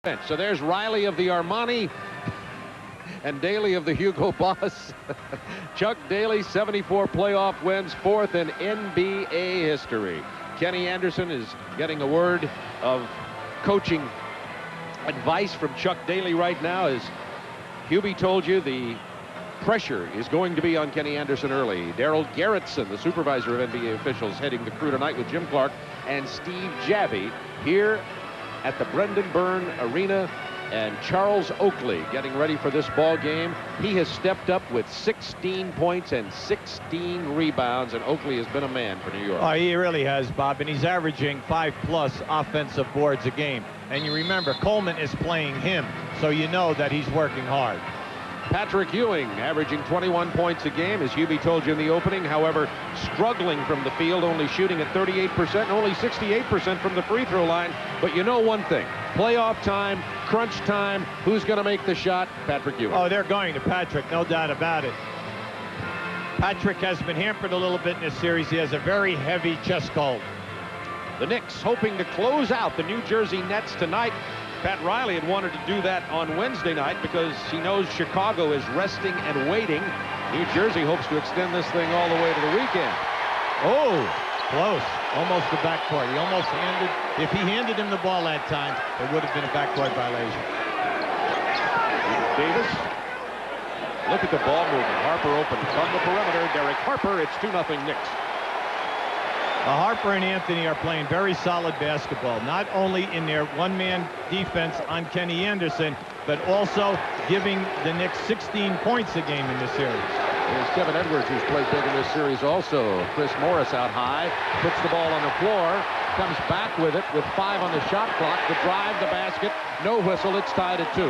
bench. So there's Riley of the Armani and Daly of the Hugo Boss. Chuck Daly, 74 playoff wins, fourth in NBA history. Kenny Anderson is getting a word of coaching advice from Chuck Daly right now. As Hubie told you, the pressure is going to be on Kenny Anderson early. Darryl Gerritsen, the supervisor of NBA officials, heading the crew tonight with Jim Clark and Steve Javie here at the Brendan Byrne Arena, and Charles Oakley getting ready for this ball game. He has stepped up with 16 points and 16 rebounds, and Oakley has been a man for New York. Oh, he really has, Bob, and he's averaging 5+ offensive boards a game. And you remember, Coleman is playing him, so you know that he's working hard. Patrick Ewing averaging 21 points a game, as Hubie told you in the opening. However, struggling from the field, only shooting at 38% and only 68% from the free throw line. But you know one thing, playoff time, crunch time, who's going to make the shot? Patrick Ewing. Oh, they're going to Patrick, no doubt about it. Patrick has been hampered a little bit in this series. He has a very heavy chest cold. The Knicks hoping to close out the New Jersey Nets tonight. Pat Riley had wanted to do that on Wednesday night because he knows Chicago is resting and waiting. New Jersey hopes to extend this thing all the way to the weekend. Oh, close. Almost the backcourt. He almost handed, if he handed him the ball that time, it would have been a backcourt violation. Davis. Look at the ball movement. Harper open from the perimeter. Derek Harper. It's 2-0 Knicks. Harper and Anthony are playing very solid basketball, not only in their one-man defense on Kenny Anderson, but also giving the Knicks 16 points a game in this series. There's Kevin Edwards, who's played big in this series also. Chris Morris out high, puts the ball on the floor, comes back with it with 5 on the shot clock. The drive, the basket, no whistle, it's tied at 2.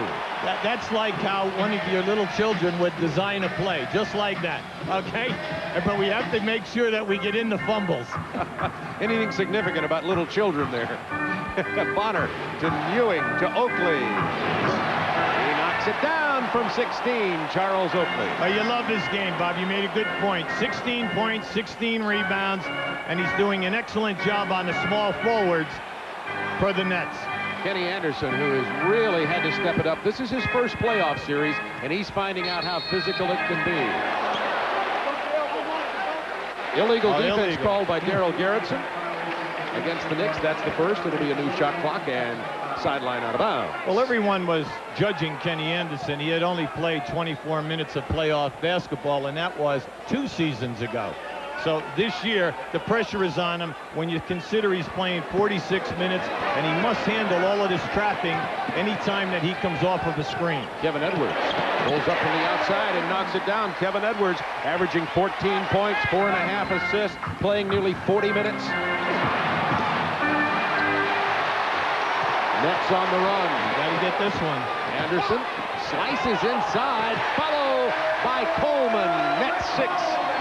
That's like how one of your little children would design a play, just like that, okay? But we have to make sure that we get in the fumbles. Anything significant about little children there? Bonner to Ewing to Oakley. He knocks it down from 16, Charles Oakley. Oh, you love this game, Bob. You made a good point. 16 points, 16 rebounds, and he's doing an excellent job on the small forwards for the Nets. Kenny Anderson, who has really had to step it up. This is his first playoff series, and he's finding out how physical it can be. Illegal defense called by Darryl Gerritsen against the Knicks. That's the first. It'll be a new shot clock and sideline out of bounds. Well, everyone was judging Kenny Anderson. He had only played 24 minutes of playoff basketball, and that was 2 seasons ago. So this year, the pressure is on him when you consider he's playing 46 minutes, and he must handle all of this trapping anytime that he comes off of a screen. Kevin Edwards pulls up from the outside and knocks it down. Kevin Edwards averaging 14 points, 4.5 assists, playing nearly 40 minutes. Nets on the run. Gotta get this one. Anderson slices inside, followed by Coleman. Nets 6,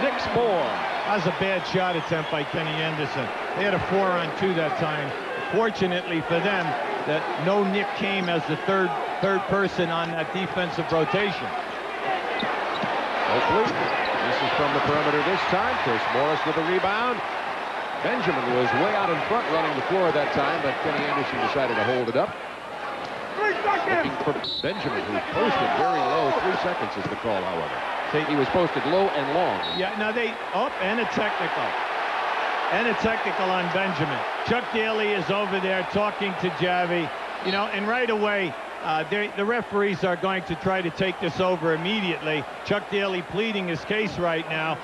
Knicks 4. That was a bad shot attempt by Kenny Anderson. They had a 4-on-2 that time. Fortunately for them, that no Knick came as the third person on that defensive rotation. Oakley, this is from the perimeter this time. Chris Morris with a rebound. Benjamin was way out in front running the floor that time, but Kenny Anderson decided to hold it up. Looking for Benjamin, who posted very low. 3 seconds is the call, however. He was posted low and long. Yeah, now and a technical. And a technical on Benjamin. Chuck Daly is over there talking to Javie. You know, and right away, the referees are going to try to take this over immediately. Chuck Daly pleading his case right now.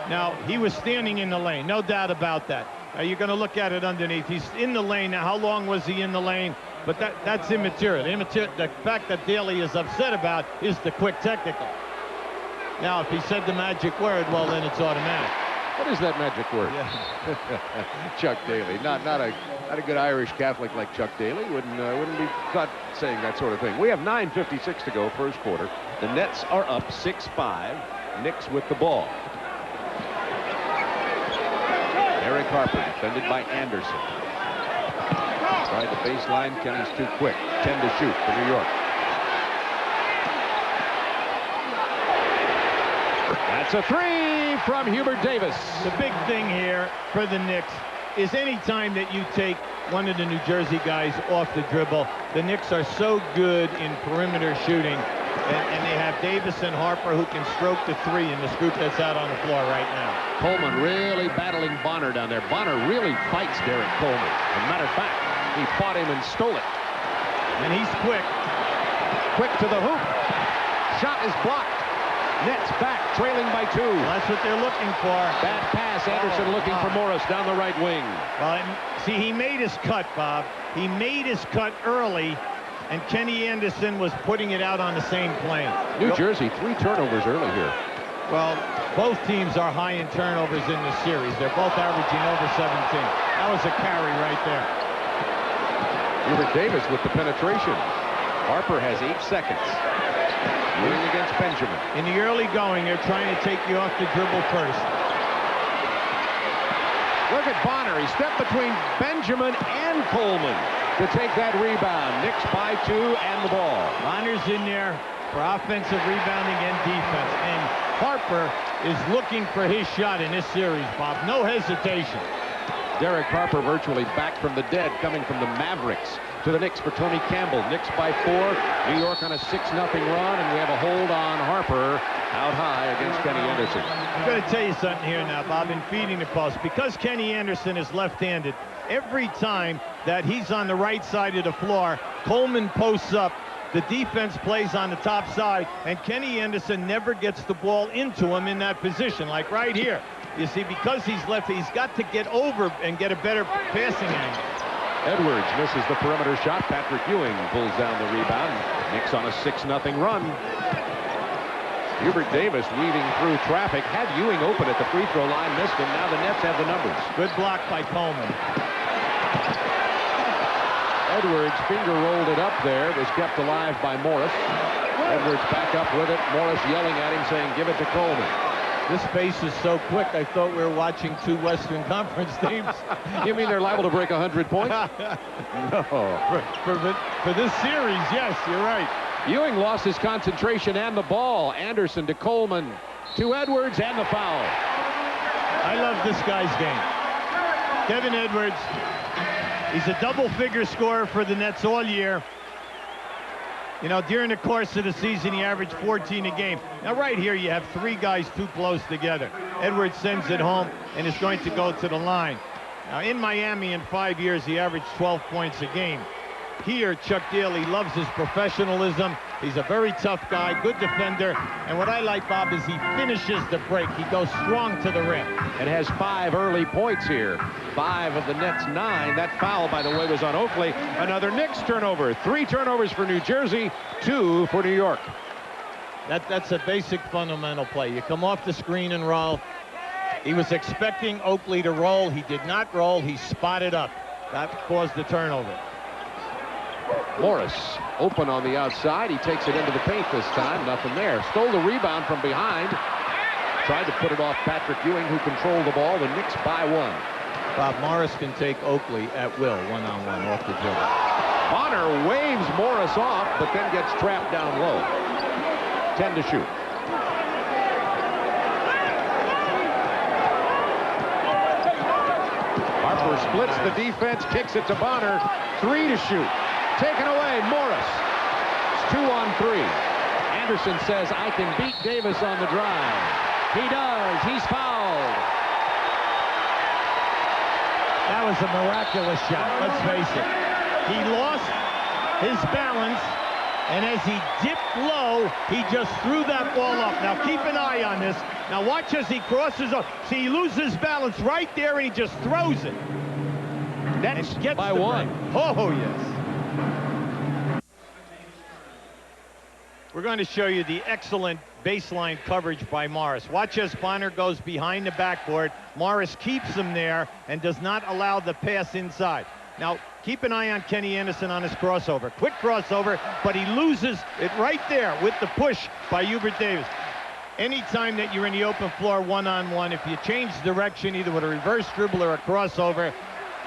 Now, he was standing in the lane, no doubt about that. You're going to look at it underneath. He's in the lane. Now, how long was he in the lane? But that's immaterial. The fact that Daly is upset about is the quick technical. Now, if he said the magic word, well, then it's automatic. What is that magic word? Yeah. Chuck Daly. Not a good Irish Catholic like Chuck Daly. Wouldn't be caught saying that sort of thing. We have 9:56 to go, first quarter. The Nets are up 6-5. Knicks with the ball. Derek Harper defended by Anderson. Tried the baseline. Kenny's too quick. 10 to shoot for New York. That's a 3 from Hubert Davis. The big thing here for the Knicks is any time that you take one of the New Jersey guys off the dribble. The Knicks are so good in perimeter shooting, and they have Davis and Harper who can stroke the three in this group that's out on the floor right now. Coleman really battling Bonner down there. Bonner really fights Derek Coleman. As a matter of fact, he fought him and stole it. And he's quick. Quick to the hoop. Shot is blocked. Nets back, trailing by 2. Well, that's what they're looking for. Bad pass. Anderson looking for Morris down the right wing. Well, see, he made his cut, Bob. He made his cut early, and Kenny Anderson was putting it out on the same plane. New Jersey, 3 turnovers early here. Well, both teams are high in turnovers in this series. They're both averaging over 17. That was a carry right there. Hubert Davis with the penetration. Harper has 8 seconds. Ewing against Benjamin. In the early going, they're trying to take you off the dribble first. Look at Bonner. He stepped between Benjamin and Coleman to take that rebound. Knicks by 2 and the ball. Bonner's in there for offensive rebounding and defense. And Harper is looking for his shot in this series, Bob. No hesitation. Derek Harper virtually back from the dead, coming from the Mavericks to the Knicks for Tony Campbell. Knicks by 4. New York on a 6-0 run, and we have a hold on Harper out high against Kenny Anderson. I'm going to tell you something here now, Bob, in feeding the post. Because Kenny Anderson is left-handed, every time that he's on the right side of the floor, Coleman posts up. The defense plays on the top side, and Kenny Anderson never gets the ball into him in that position, like right here. You see, because he's left, he's got to get over and get a better passing angle. Edwards misses the perimeter shot. Patrick Ewing pulls down the rebound. Knicks on a 6-0 run. Hubert Davis weaving through traffic. Had Ewing open at the free throw line, missed him. Now the Nets have the numbers. Good block by Coleman. Edwards finger rolled it up there. It was kept alive by Morris. Edwards back up with it. Morris yelling at him, saying, "Give it to Coleman." This pace is so quick, I thought we were watching 2 Western Conference teams. You mean they're liable to break 100 points? No. For this series, yes, you're right. Ewing lost his concentration and the ball. Anderson to Coleman to Edwards and the foul. I love this guy's game. Kevin Edwards, he's a double-figure scorer for the Nets all year. You know, during the course of the season, he averaged 14 a game. Now, right here, you have 3 guys too close together. Edwards sends it home and is going to go to the line. Now, in Miami, in 5 years, he averaged 12 points a game. Here, Chuck Daly loves his professionalism. He's a very tough guy, good defender. And what I like, Bob, is he finishes the break. He goes strong to the rim. And has 5 early points here. 5 of the Nets' 9. That foul, by the way, was on Oakley. Another Knicks turnover. 3 turnovers for New Jersey, 2 for New York. That's a basic fundamental play. You come off the screen and roll. He was expecting Oakley to roll. He did not roll. He spotted up. That caused the turnover. Morris open on the outside. He takes it into the paint this time. Nothing there. Stole the rebound from behind. Tried to put it off Patrick Ewing, who controlled the ball. The Knicks by 1. Bob, Morris can take Oakley at will, one-on-one off the dribble. Bonner waves Morris off, but then gets trapped down low. 10 to shoot. Harper splits the defense, kicks it to Bonner. 3 to shoot. Taken away, Morris. It's 2 on 3. Anderson says, "I can beat Davis on the drive." He does. He's fouled. That was a miraculous shot, let's face it. He lost his balance, and as he dipped low, he just threw that ball up. Now, keep an eye on this. Now, watch as he crosses up. See, he loses balance right there, and he just throws it. Nets gets by 1. Oh, yes. We're going to show you the excellent baseline coverage by Morris. Watch as Bonner goes behind the backboard. Morris keeps him there and does not allow the pass inside. Now, keep an eye on Kenny Anderson on his crossover. Quick crossover, but he loses it right there with the push by Hubert Davis. Anytime that you're in the open floor one-on-one, if you change direction, either with a reverse dribble or a crossover,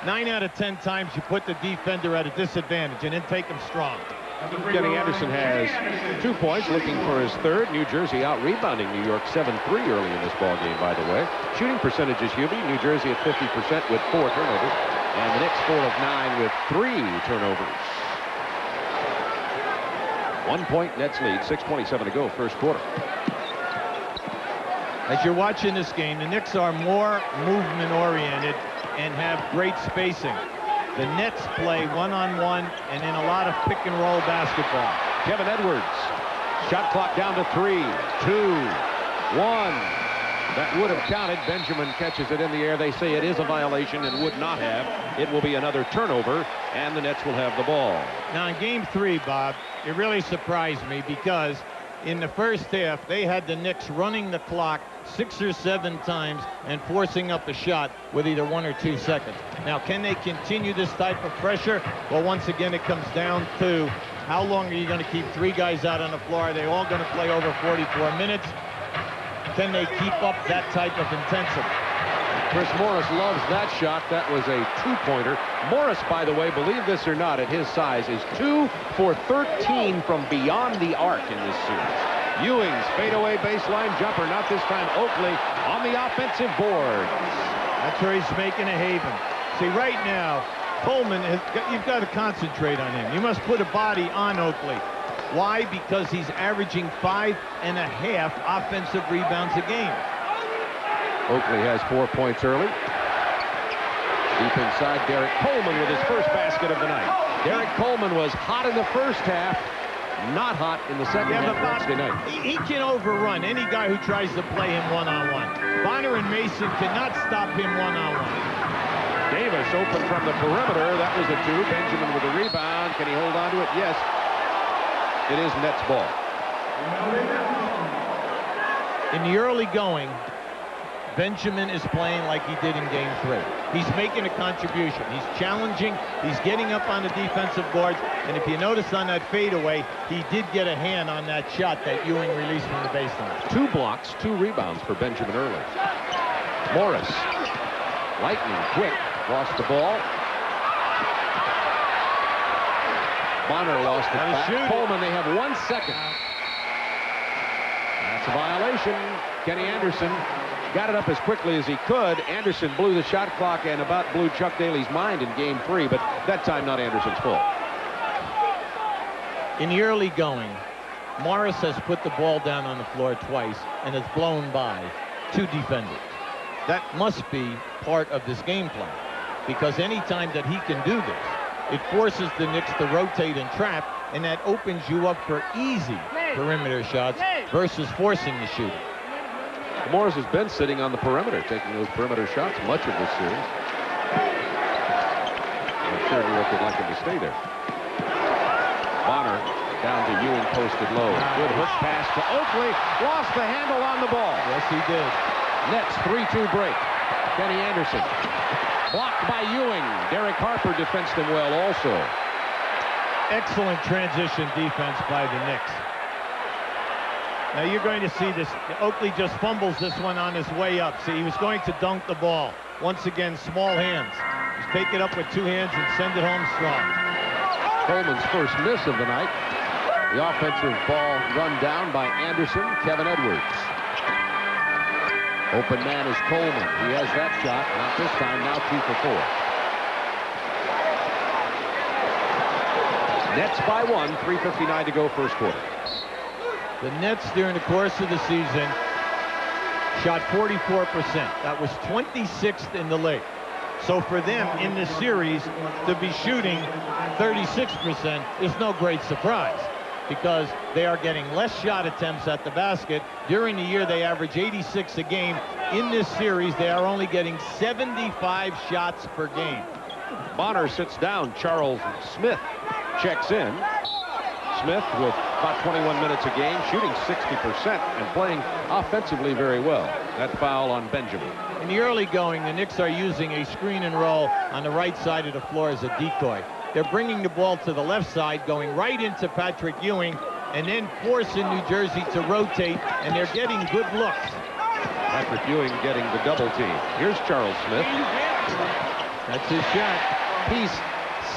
9 out of 10 times you put the defender at a disadvantage and then take him strong. Kenny Anderson has 2 points, looking for his third. New Jersey out-rebounding New York 7-3 early in this ball game, by the way. Shooting percentages, Hubie. New Jersey at 50% with 4 turnovers. And the Knicks 4 of 9 with 3 turnovers. 1 point Nets lead, 6:27 to go, first quarter. As you're watching this game, the Knicks are more movement-oriented and have great spacing. The Nets play one-on-one and in a lot of pick-and-roll basketball. Kevin Edwards. Shot clock down to 3, 2, 1. That would have counted. Benjamin catches it in the air. They say it is a violation and would not have. It will be another turnover, and the Nets will have the ball. Now, in Game 3, Bob, it really surprised me because in the first half, they had the Knicks running the clock 6 or 7 times and forcing up a shot with either 1 or 2 seconds. Now, can they continue this type of pressure? Well, once again, it comes down to how long are you going to keep 3 guys out on the floor? Are they all going to play over 44 minutes? Can they keep up that type of intensity? Chris Morris loves that shot. That was a 2-pointer. Morris, by the way, believe this or not, at his size, is 2 for 13 from beyond the arc in this series. Ewing's fadeaway baseline jumper, not this time Oakley on the offensive board. That's where he's making a haven. See, right now, Coleman, you've got to concentrate on him. You must put a body on Oakley. Why? Because he's averaging 5.5 offensive rebounds a game. Oakley has 4 points early. Deep inside, Derek Coleman with his first basket of the night. Derek Coleman was hot in the first half, not hot in the second half Wednesday night. He can overrun any guy who tries to play him one-on-one. Bonner and Mason cannot stop him one-on-one. Davis open from the perimeter. That was a 2. Benjamin with a rebound. Can he hold on to it? Yes. It is Nets ball. In the early going, Benjamin is playing like he did in Game 3. He's making a contribution. He's challenging. He's getting up on the defensive boards. And if you notice on that fadeaway, he did get a hand on that shot that Ewing released from the baseline. 2 blocks, 2 rebounds for Benjamin early. Morris, lightning quick, lost the ball. Bonner lost it back. Coleman, they have 1 second. That's a violation. Kenny Anderson got it up as quickly as he could. Anderson blew the shot clock and about blew Chuck Daly's mind in Game 3, but that time not Anderson's fault. In the early going, Morris has put the ball down on the floor twice and has blown by 2 defenders. That must be part of this game plan, because anytime that he can do this, it forces the Knicks to rotate and trap, and that opens you up for easy perimeter shots versus forcing the shooting. Morris has been sitting on the perimeter, taking those perimeter shots much of this series. I'm sure New York would like him to stay there. Bonner down to Ewing, posted low. Good hook pass to Oakley. Lost the handle on the ball. Yes, he did. Nets 3-2 break. Kenny Anderson. Blocked by Ewing. Derek Harper defensed him well also. Excellent transition defense by the Knicks. Now you're going to see this. Oakley just fumbles this one on his way up. See, he was going to dunk the ball. Once again, small hands. Just take it up with 2 hands and send it home strong. Coleman's first miss of the night. The offensive ball run down by Anderson. Kevin Edwards. Open man is Coleman. He has that shot. Not this time. Now 2 for 4. Nets by 1. 3:59 to go, first quarter. The Nets, during the course of the season, shot 44%. That was 26th in the league. So for them in this series to be shooting 36% is no great surprise, because they are getting less shot attempts at the basket. During the year, they average 86 a game. In this series, they are only getting 75 shots per game. Bonner sits down. Charles Smith checks in. Smith with about 21 minutes a game, shooting 60% and playing offensively very well. That foul on Benjamin. In the early going, the Knicks are using a screen and roll on the right side of the floor as a decoy. They're bringing the ball to the left side, going right into Patrick Ewing, and then forcing New Jersey to rotate, and they're getting good looks. Patrick Ewing getting the double team. Here's Charles Smith. That's his shot. He's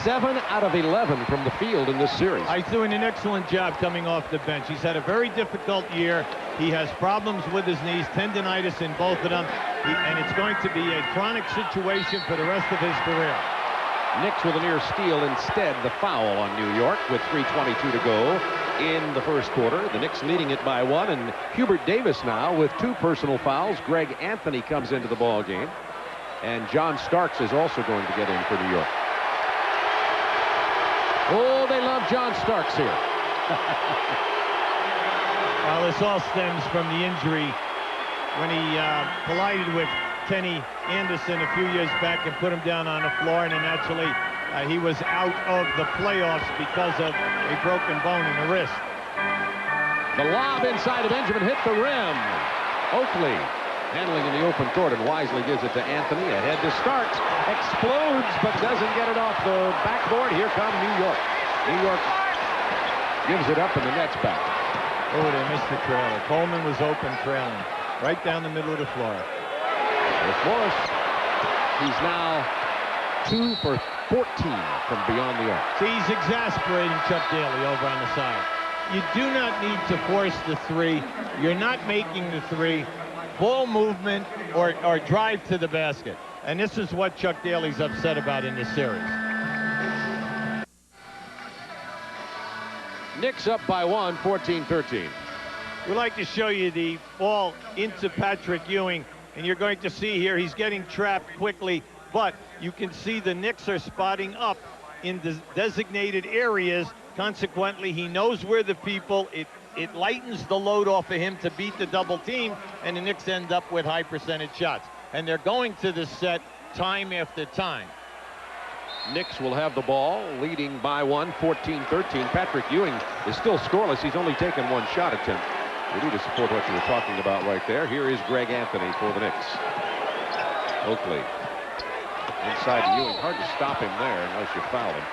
7 out of 11 from the field in this series. He's doing an excellent job coming off the bench. He's had a very difficult year. He has problems with his knees, tendonitis in both of them, and it's going to be a chronic situation for the rest of his career. Knicks with a near steal. Instead, the foul on New York with 3:22 to go in the first quarter. The Knicks leading it by 1, and Hubert Davis now with 2 personal fouls. Greg Anthony comes into the ball game, and John Starks is also going to get in for New York. Oh, they love John Starks here. Well, this all stems from the injury when he collided with Kenny Anderson a few years back and put him down on the floor, and then naturally he was out of the playoffs because of a broken bone in the wrist. The lob inside of Benjamin hit the rim. Oakley handling in the open court and wisely gives it to Anthony. Ahead to Starks. Explodes but doesn't get it off the backboard. Here comes New York. New York gives it up and the Nets back. Oh, they missed the trailer. Coleman was open trailing right down the middle of the floor. There's Morris. He's now 2 for 14 from beyond the arc. See, he's exasperating Chuck Daly over on the side. You do not need to force the 3. You're not making the 3. Ball movement or drive to the basket. And this is what Chuck Daly's upset about in this series. Knicks up by 1, 14-13. We'd like to show you the ball into Patrick Ewing. And you're going to see here he's getting trapped quickly, but you can see the Knicks are spotting up in the designated areas. Consequently, he knows where the people, it lightens the load off of him to beat the double team, and the Knicks end up with high percentage shots. And they're going to this set time after time. Knicks will have the ball, leading by 1, 14-13. Patrick Ewing is still scoreless. He's only taken 1 shot attempt. We need to support what you were talking about right there. Here is Greg Anthony for the Knicks. Oakley inside to Ewing. Hard to stop him there unless you foul him.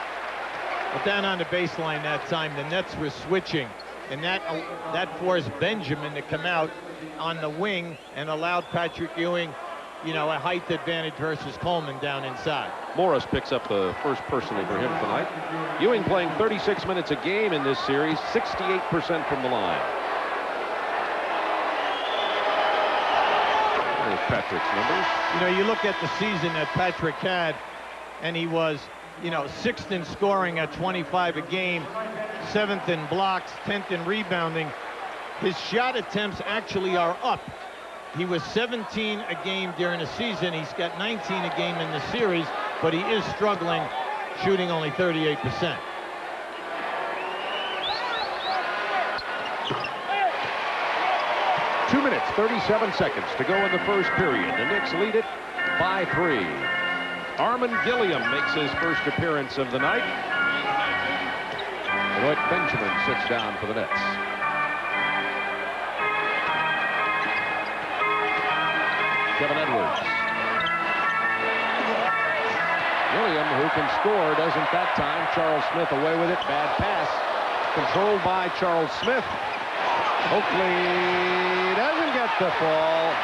But down on the baseline that time, the Nets were switching, and that forced Benjamin to come out on the wing and allowed Patrick Ewing, you know, a height advantage versus Coleman down inside. Morris picks up the first personal for him tonight. Ewing playing 36 minutes a game in this series, 68% from the line. Patrick's numbers. You know, you look at the season that Patrick had, and he was, you know, 6th in scoring at 25 a game, 7th in blocks, 10th in rebounding. His shot attempts actually are up. He was 17 a game during the season. He's got 19 a game in the series, but he is struggling, shooting only 38%. Two minutes, 37 seconds to go in the first period. The Knicks lead it by 3. Armand Gilliam makes his first appearance of the night. Lloyd Benjamin sits down for the Nets. Kevin Edwards. Gilliam, who can score, doesn't that time. Charles Smith away with it. Bad pass. Controlled by Charles Smith. Oakley doesn't get the fall.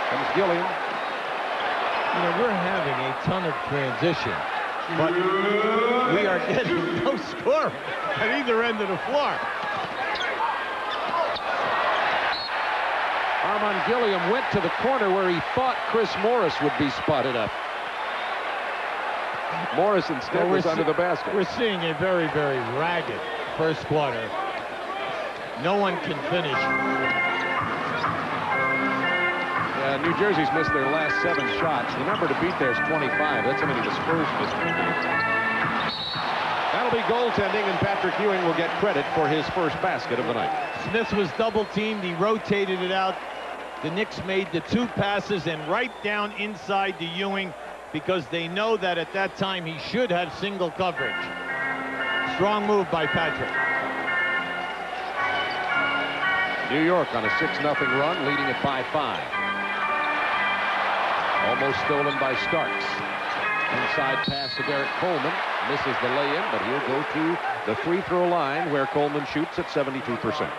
Comes Gilliam. You know, we're having a ton of transition, but we are getting no scoring at either end of the floor. Armand Gilliam went to the corner where he thought Chris Morris would be spotted up. Morris instead was under the basket. We're seeing a very, very ragged first quarter. No one can finish. New Jersey's missed their last 7 shots. The number to beat there is 25. That's how many the Spurs missed. That'll be goaltending, and Patrick Ewing will get credit for his first basket of the night. Smith was double-teamed. He rotated it out. The Knicks made the 2 passes and right down inside to Ewing because they know that at that time he should have single coverage. Strong move by Patrick. New York on a 6-0 run, leading it by 5. Almost stolen by Starks. Inside pass to Garrett Coleman. Misses the lay-in, but he'll go to the free throw line where Coleman shoots at 72%.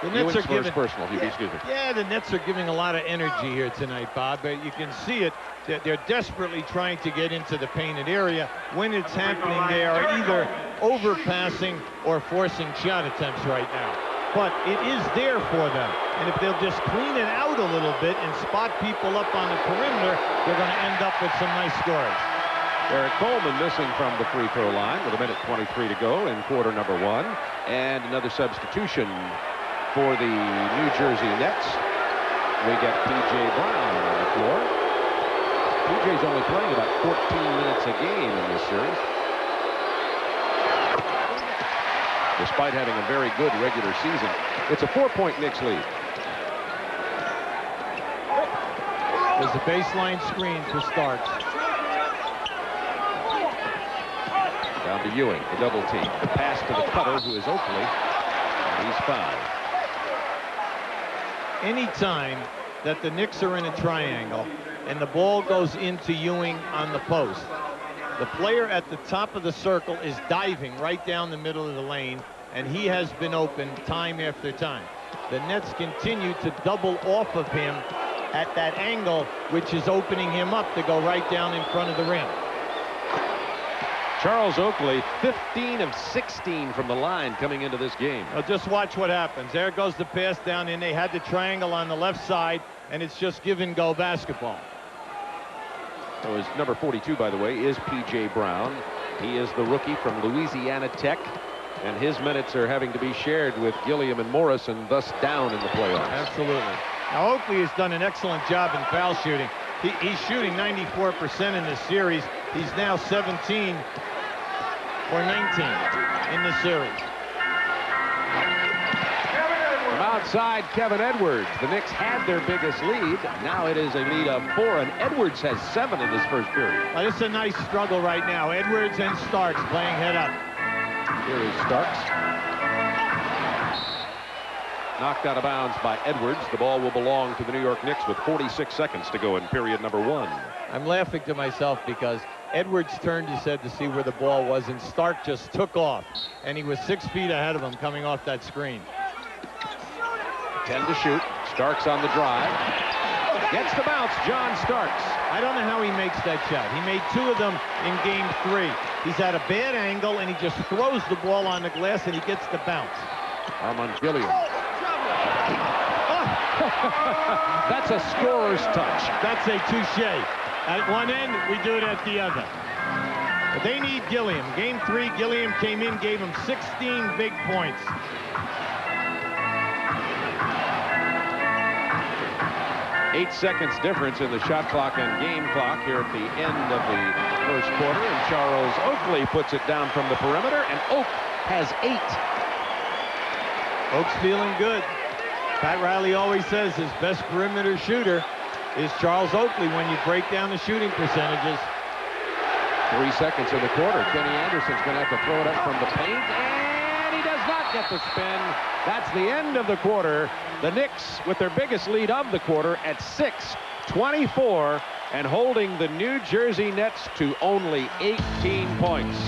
The Nets are giving personal. Excuse me. Yeah, the Nets are giving a lot of energy here tonight, Bob. But you can see it. They're desperately trying to get into the painted area. When it's happening, they are either overpassing or forcing shot attempts right now. But it is there for them. And if they'll just clean it out a little bit and spot people up on the perimeter, they're going to end up with some nice scores. Eric Coleman missing from the free throw line with 1:23 to go in quarter number 1. And another substitution for the New Jersey Nets. We get P.J. Brown on the floor. P.J.'s only playing about 14 minutes a game in this series, despite having a very good regular season. It's a 4-point Knicks lead. There's a baseline screen for Starks. Down to Ewing, the double team. The pass to the cutter, who is Oakley, and he's fouled. Anytime that the Knicks are in a triangle and the ball goes into Ewing on the post, the player at the top of the circle is diving right down the middle of the lane, and he has been open time after time. The Nets continue to double off of him at that angle, which is opening him up to go right down in front of the rim. Charles Oakley, 15 of 16 from the line coming into this game. Well, just watch what happens. There goes the pass down in. They had the triangle on the left side, and it's just give and go basketball. So his number 42, by the way, is P.J. Brown. He is the rookie from Louisiana Tech, and his minutes are having to be shared with Gilliam and Morris, and thus down in the playoffs. Absolutely. Now, Oakley has done an excellent job in foul shooting. He's shooting 94% in this series. He's now 17 for 19 in the series. From outside, Kevin Edwards. The Knicks had their biggest lead. Now it is a lead of 4, and Edwards has 7 in this first period. Well, this is a nice struggle right now. Edwards and Starks playing head up. Here is Starks. Knocked out of bounds by Edwards. The ball will belong to the New York Knicks with 46 seconds to go in period number 1. I'm laughing to myself because Edwards turned his head to see where the ball was, and Stark just took off, and he was 6 feet ahead of him coming off that screen. 10 to shoot. Starks on the drive. Gets the bounce, John Starks. I don't know how he makes that shot. He made 2 of them in game 3. He's at a bad angle, and he just throws the ball on the glass, and he gets the bounce. Armand Gilliam. That's a scorer's touch. That's a touche. At one end, we do it at the other. But they need Gilliam. Game 3, Gilliam came in, gave him 16 big points. Eight seconds difference in the shot clock and game clock here at the end of the first quarter, and Charles Oakley puts it down from the perimeter, and Oak has 8. Oak's feeling good. Pat Riley always says his best perimeter shooter is Charles Oakley when you break down the shooting percentages. 3 seconds in the quarter. Kenny Anderson's going to have to throw it up from the paint, and he does not get the spin. That's the end of the quarter. The Knicks with their biggest lead of the quarter at 6-24 and holding the New Jersey Nets to only 18 points.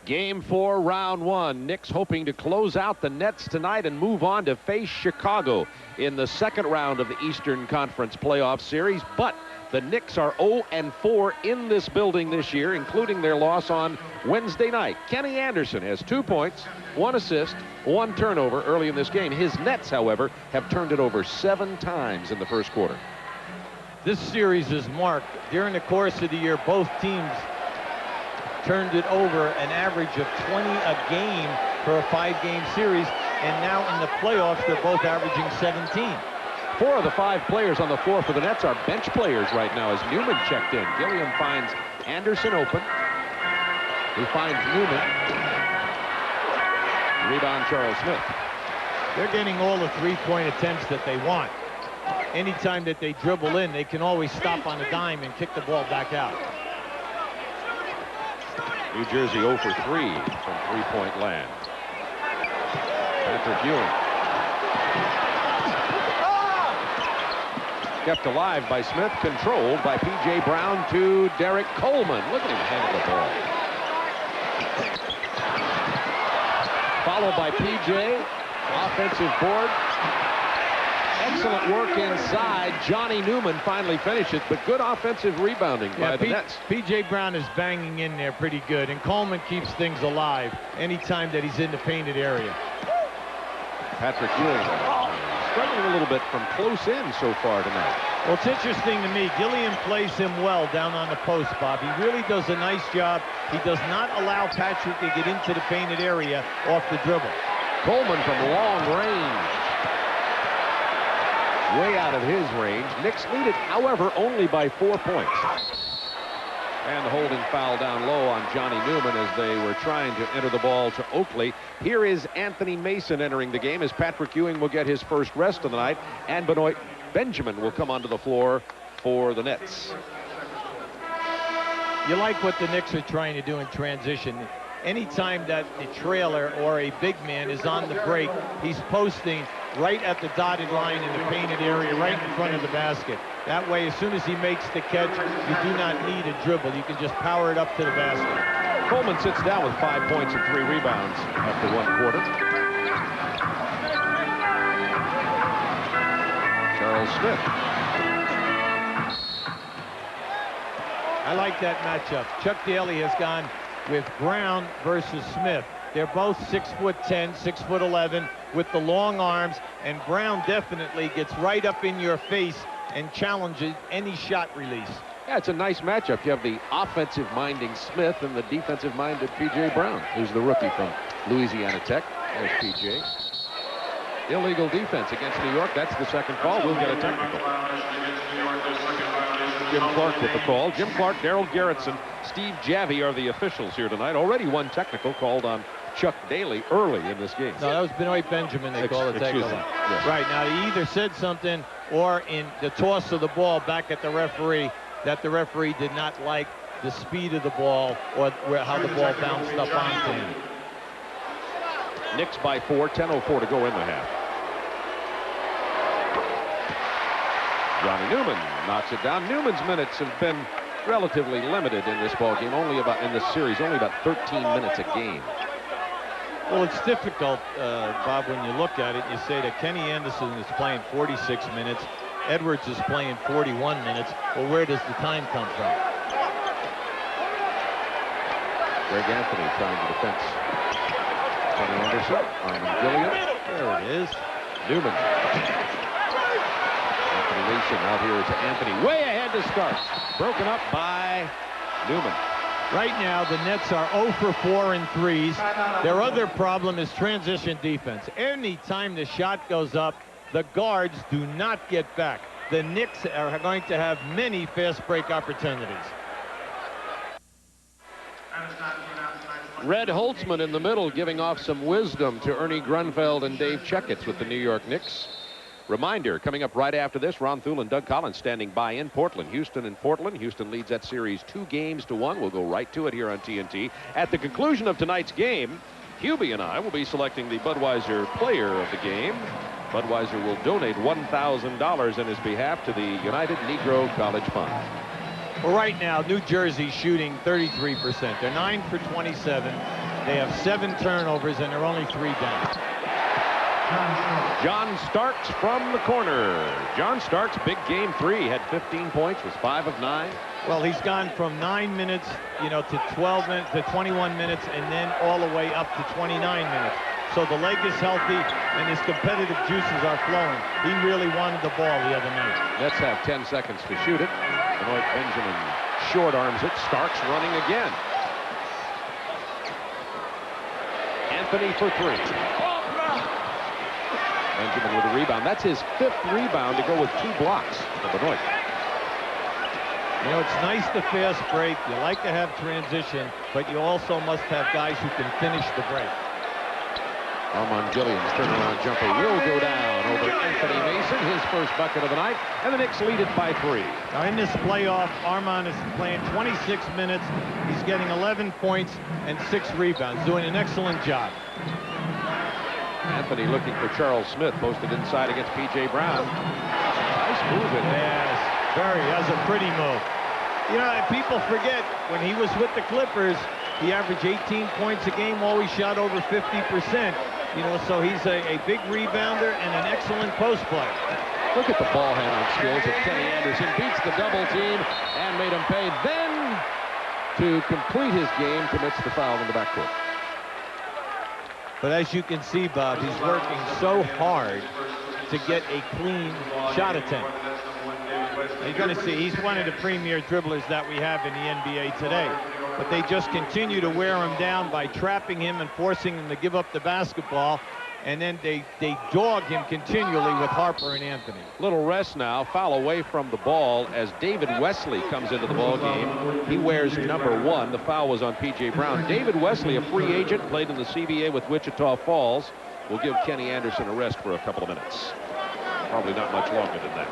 Game 4, round 1. Knicks hoping to close out the Nets tonight and move on to face Chicago in the second round of the Eastern Conference playoff series. But the Knicks are 0-4 in this building this year, including their loss on Wednesday night. Kenny Anderson has 2 points, 1 assist, 1 turnover early in this game. His Nets, however, have turned it over 7 times in the first quarter. This series is marked. During the course of the year, both teams turned it over an average of 20 a game for a 5-game series, and now in the playoffs they're both averaging 17. 4 of the 5 players on the floor for the Nets are bench players right now as Newman checked in. Gilliam finds Anderson open. He finds Newman. Rebound, Charles Smith. They're getting all the 3-point attempts that they want. Anytime that they dribble in, they can always stop on a dime and kick the ball back out. New Jersey 0 for 3 from 3-point land. Patrick Ewing. Kept alive by Smith, controlled by P.J. Brown to Derek Coleman. Look at him handle the ball. Followed by P.J. Offensive board. Excellent work inside. Johnny Newman finally finishes, but good offensive rebounding by the Nets. P.J. Brown is banging in there pretty good, and Coleman keeps things alive anytime that he's in the painted area. Patrick Ewing struggling a little bit from close in so far tonight. Well, it's interesting to me. Gilliam plays him well down on the post, Bob. He really does a nice job. He does not allow Patrick to get into the painted area off the dribble. Coleman from long range. Way out of his range. Knicks lead it, however, only by 4 points. And the holding foul down low on Johnny Newman as they were trying to enter the ball to Oakley. Here is Anthony Mason entering the game as Patrick Ewing will get his first rest of the night, and Benoit Benjamin will come onto the floor for the Nets. You like what the Knicks are trying to do in transition. Anytime that the trailer or a big man is on the break, he's posting right at the dotted line in the painted area, right in front of the basket. That way, as soon as he makes the catch, you do not need a dribble. You can just power it up to the basket. Coleman sits down with 5 points and 3 rebounds after 1 quarter. Charles Smith. I like that matchup. Chuck Daly has gone with Brown versus Smith. They're both 6'10", 6'11", with the long arms, and Brown definitely gets right up in your face and challenges any shot release. Yeah, it's a nice matchup. You have the offensive-minding Smith and the defensive-minded P.J. Brown, who's the rookie from Louisiana Tech. There's P.J. Illegal defense against New York. That's the second call. We'll get a technical. Jim Clark with the call. Jim Clark, Darryl Garrettson, Steve Javie are the officials here tonight. Already one technical called on Chuck Daly early in this game. No, that was Benoit Benjamin they called a technical. Yes. Right, now he either said something or in the toss of the ball back at the referee that the referee did not like the speed of the ball or how the ball bounced up onto him. Knicks by 4, 10:04 to go in the half. Johnny Newman knocks it down. Newman's minutes have been relatively limited in this ball game. In this series, only about 13 minutes a game. Well, it's difficult, Bob, when you look at it. You say that Kenny Anderson is playing 46 minutes. Edwards is playing 41 minutes. Well, where does the time come from? Greg Anthony trying to defense. Kenny Anderson, Armin Gilliam. There it is. Newman. Anthony racing out here to Anthony. Way ahead to Starks. Broken up by Newman. Right now, the Nets are 0 for 4 in threes. Their other problem is transition defense. Any time the shot goes up, the guards do not get back. The Knicks are going to have many fast break opportunities. Red Holtzman in the middle giving off some wisdom to Ernie Grunfeld and Dave Checketts with the New York Knicks. Reminder, coming up right after this, Ron Thule and Doug Collins standing by in Portland. Houston and Portland. Houston leads that series 2-1. We'll go right to it here on TNT. At the conclusion of tonight's game, Hubie and I will be selecting the Budweiser player of the game. Budweiser will donate $1,000 in his behalf to the United Negro College Fund. Well, right now, New Jersey's shooting 33%. They're 9 for 27. They have 7 turnovers, and they're only 3 down. John Starks from the corner. John Starks, big game 3, had 15 points, was 5 of 9. Well, he's gone from 9 minutes, to 12 minutes, to 21 minutes, and then all the way up to 29 minutes. So the leg is healthy, and his competitive juices are flowing. He really wanted the ball the other night. Let's have 10 seconds to shoot it. Benoit Benjamin short arms it. Starks running again. Anthony for 3. Benjamin with a rebound. That's his 5th rebound to go with 2 blocks for Benoit. It's nice to fast break. You like to have transition, but you also must have guys who can finish the break. Armand Gilliam's turnaround jumper will go down over Anthony Mason, his first bucket of the night, and the Knicks lead it by 3. Now in this playoff, Armand is playing 26 minutes. He's getting 11 points and 6 rebounds, doing an excellent job. Anthony looking for Charles Smith, posted inside against P.J. Brown. Nice Smooth it. Yes, that's a pretty move. You know, and people forget, when he was with the Clippers, he averaged 18 points a game, always shot over 50%. You know, so he's a big rebounder and an excellent post player. Look at the ball handling skills of Kenny Anderson. Beats the double team and made him pay. Then, to complete his game, commits the foul in the backcourt. But as you can see, Bob, he's working so hard to get a clean shot attempt. You're going to see he's one of the premier dribblers that we have in the NBA today. But they just continue to wear him down by trapping him and forcing him to give up the basketball. And then they dog him continually with Harper and Anthony. Little rest now. Foul away from the ball as David Wesley comes into the ball game. He wears number 1. The foul was on P.J. Brown. David Wesley, a free agent, played in the CBA with Wichita Falls. Will give Kenny Anderson a rest for a couple of minutes. Probably not much longer than that.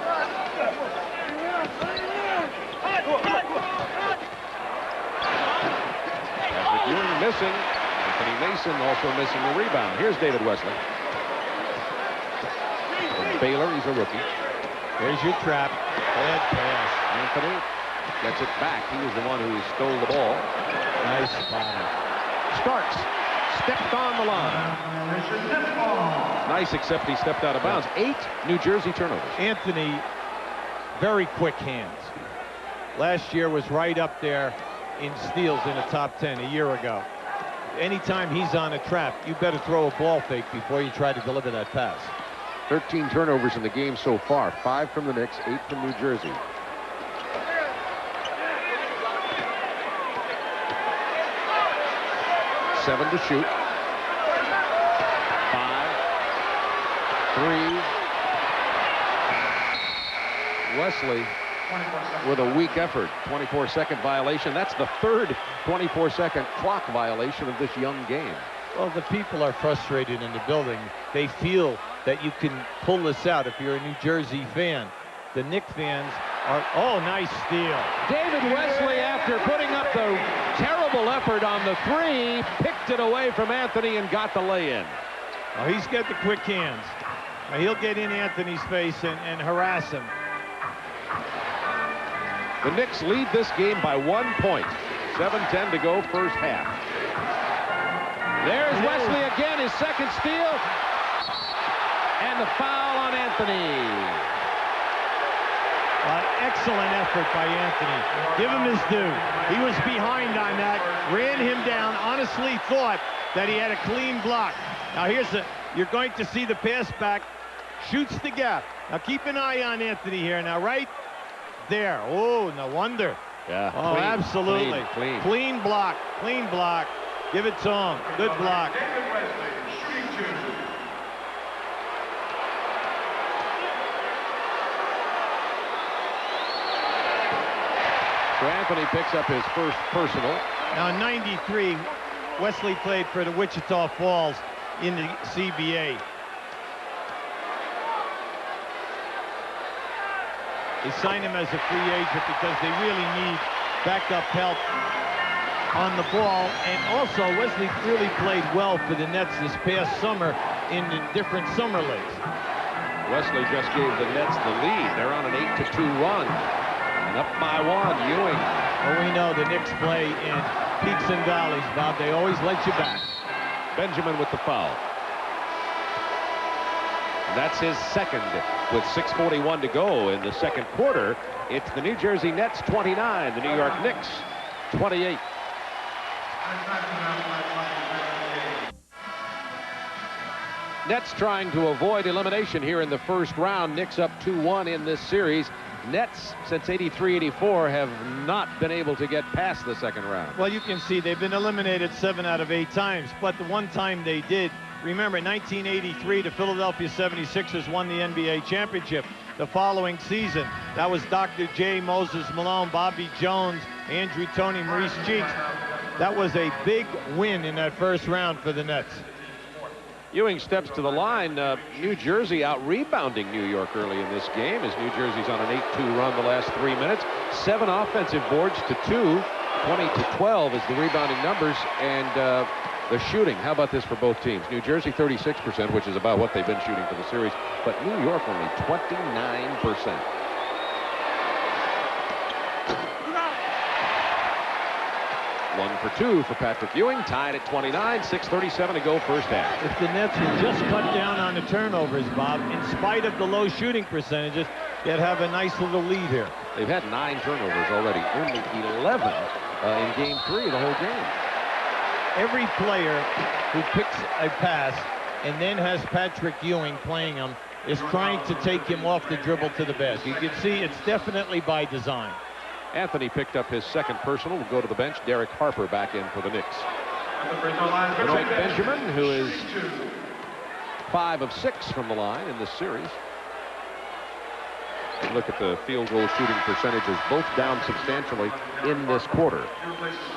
Patrick Ewing missing. Anthony Mason also missing the rebound. Here's David Wesley. From Baylor, he's a rookie. Here's your trap. Bad pass. Anthony gets it back. He was the one who stole the ball. Nice spot. Starks stepped on the line. Nice, except he stepped out of bounds. 8 New Jersey turnovers. Anthony, very quick hands. Last year was right up there in steals in the top 10 a year ago. Anytime he's on a trap, you better throw a ball fake before you try to deliver that pass. 13 turnovers in the game so far. 5 from the Knicks, 8 from New Jersey. Seven to shoot. 5, 3. Wesley with a weak effort. 24-second violation. That's the third 24-second clock violation of this young game. Well, the people are frustrated in the building. They feel that you can pull this out if you're a New Jersey fan. The Knicks fans are, oh, nice steal. David Wesley, after putting up the terrible effort on the 3, picked it away from Anthony and got the lay-in. Oh, he's got the quick hands. Now, he'll get in Anthony's face and harass him. The Knicks lead this game by 1 point. 7:10 to go, first half. There's Wesley again, his second steal. And the foul on Anthony. Excellent effort by Anthony. Give him his due. He was behind on that, ran him down, honestly thought that he had a clean block. Now you're going to see the pass back, shoots the gap. Now keep an eye on Anthony here. Now right there. Oh, no wonder. Yeah. Oh, clean, absolutely. Clean. Clean block. Clean block. Give it to him. Good block. So Anthony picks up his first personal. Now in '93, Wesley played for the Wichita Falls in the CBA. They signed him as a free agent because they really need backup help on the ball. And also, Wesley really played well for the Nets this past summer in the different summer leagues. Wesley just gave the Nets the lead. They're on an 8-2 run. And up by 1, Ewing. Well, we know the Knicks play in peaks and valleys, Bob. They always let you back. Benjamin with the foul. And that's his second with 6:41 to go in the second quarter. It's the New Jersey Nets 29, the New York Knicks 28. Nets trying to avoid elimination here in the first round. Knicks up 2-1 in this series. Nets, since 83-84, have not been able to get past the second round. Well, you can see they've been eliminated 7 out of 8 times, but the one time they did, remember, in 1983, the Philadelphia 76ers won the NBA championship. The following season, that was Dr. J. Moses Malone, Bobby Jones, Andrew Toney, Maurice Cheeks. That was a big win in that first round for the Nets. Ewing steps to the line. New Jersey out-rebounding New York early in this game as New Jersey's on an 8-2 run the last 3 minutes. 7 offensive boards to 2. 20-12 is the rebounding numbers. And the shooting, how about this for both teams? New Jersey 36%, which is about what they've been shooting for the series, but New York only 29%. 1 for 2 for Patrick Ewing, tied at 29, 6:37 to go first half. If the Nets would just cut down on the turnovers, Bob, in spite of the low shooting percentages, they'd have a nice little lead here. They've had 9 turnovers already, only 11 in game 3 the whole game. Every player who picks a pass and then has Patrick Ewing playing him is trying to take him off the dribble to the basket. You can see it's definitely by design. Anthony picked up his second personal. Will go to the bench. Derek Harper back in for the Knicks. Benoit Benjamin, who is 5 of 6 from the line in this series. Look at the field goal shooting percentages, both down substantially in this quarter.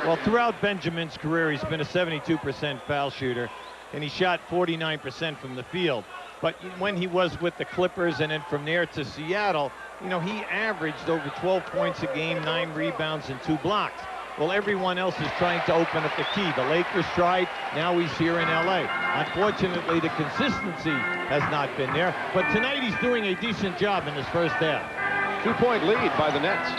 Well, throughout Benjamin's career, he's been a 72% foul shooter, and he shot 49% from the field. But when he was with the Clippers and then from there to Seattle, you know, he averaged over 12 points a game, 9 rebounds, and 2 blocks. Well, everyone else is trying to open up the key. The Lakers tried. Now he's here in L.A. Unfortunately, the consistency has not been there. But tonight he's doing a decent job in his first half. 2-point lead by the Nets.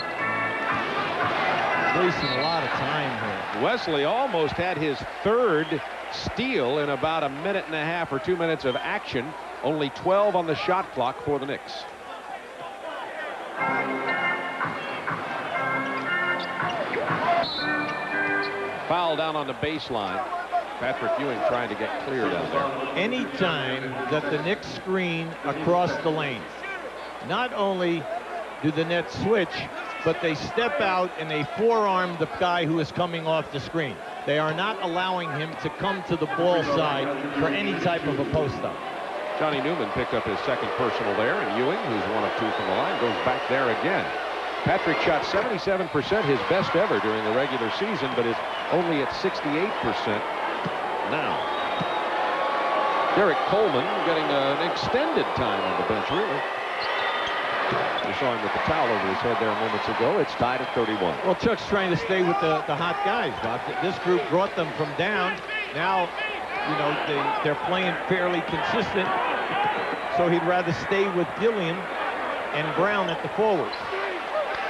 Wasting a lot of time here. Wesley almost had his 3rd steal in about a minute and a half or 2 minutes of action. Only 12 on the shot clock for the Knicks. Foul down on the baseline. Patrick Ewing trying to get clear down there. Anytime that the Knicks screen across the lanes, not only do the Nets switch, but they step out and they forearm the guy who is coming off the screen. They are not allowing him to come to the ball side for any type of a post-up. Johnny Newman picked up his second personal there, and Ewing, who's 1 of 2 from the line, goes back there again. Patrick shot 77%, his best ever during the regular season, but is only at 68% now. Derek Coleman getting an extended time on the bench, really. We saw him with the towel over his head there moments ago. It's tied at 31. Well, Chuck's trying to stay with the hot guys, Bob. This group brought them from down. Now, you know, they're playing fairly consistent, so he'd rather stay with Gilliam and Brown at the forwards.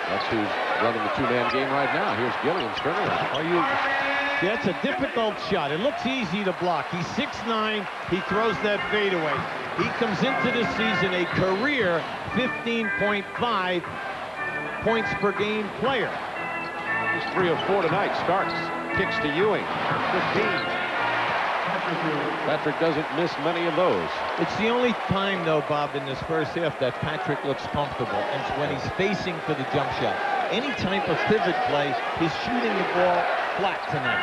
That's who's running the 2-man game right now. Here's Gilliam's turnaround. That's a difficult shot. It looks easy to block. He's 6'9". He throws that fadeaway. He comes into this season a career 15.5 points per game player. He's 3 of 4 tonight. Starks kicks to Ewing. 15. Patrick doesn't miss many of those. It's the only time, though, Bob, in this first half that Patrick looks comfortable, and it's when he's facing for the jump shot. Any type of pivot play, he's shooting the ball flat tonight.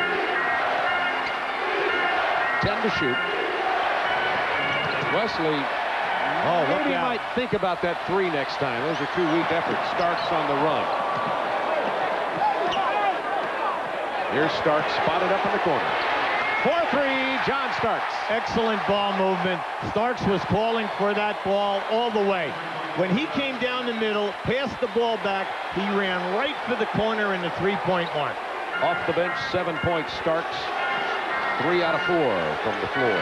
10 to shoot. Wesley maybe might think about that 3 next time. Those are 2 weak efforts. Starks on the run. Here's Starks spotted up in the corner. 4-3, John Starks. Excellent ball movement. Starks was calling for that ball all the way. When he came down the middle, passed the ball back, he ran right for the corner in the 3-point mark. Off the bench, 7 points, Starks. 3 out of 4 from the floor.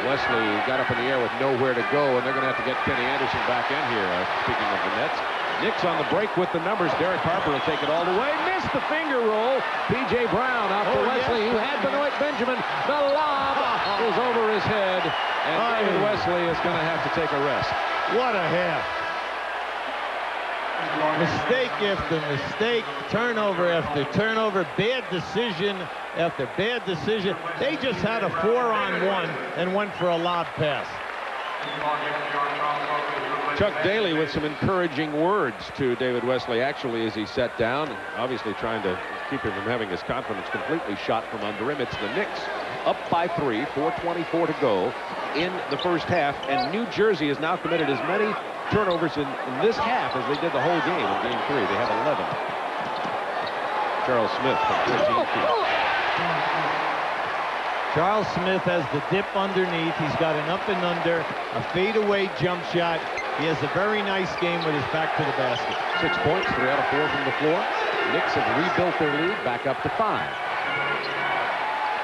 Wesley got up in the air with nowhere to go, and they're going to have to get Kenny Anderson back in here, speaking of the Nets. Knicks on the break with the numbers. Derek Harper will take it all the way. Missed the finger roll. P.J. Brown out for Wesley, who had Benoit Benjamin. The lob is over his head, and David Wesley is going to have to take a rest. What a half. Mistake after mistake, turnover after turnover, bad decision after bad decision. They just had a 4-on-1 and went for a lob pass. Chuck Daly with some encouraging words to David Wesley, actually, as he sat down, obviously trying to keep him from having his confidence completely shot from under him. It's the Knicks up by 3, 4:24 to go in the first half, and New Jersey has now committed as many turnovers in this half as they did the whole game in game 3. They have 11. Charles Smith from 14 feet. Charles Smith has the dip underneath. He's got an up and under, a fadeaway jump shot. He has a very nice game with his back to the basket. 6 points, 3 out of 4 from the floor. Knicks have rebuilt their lead back up to 5.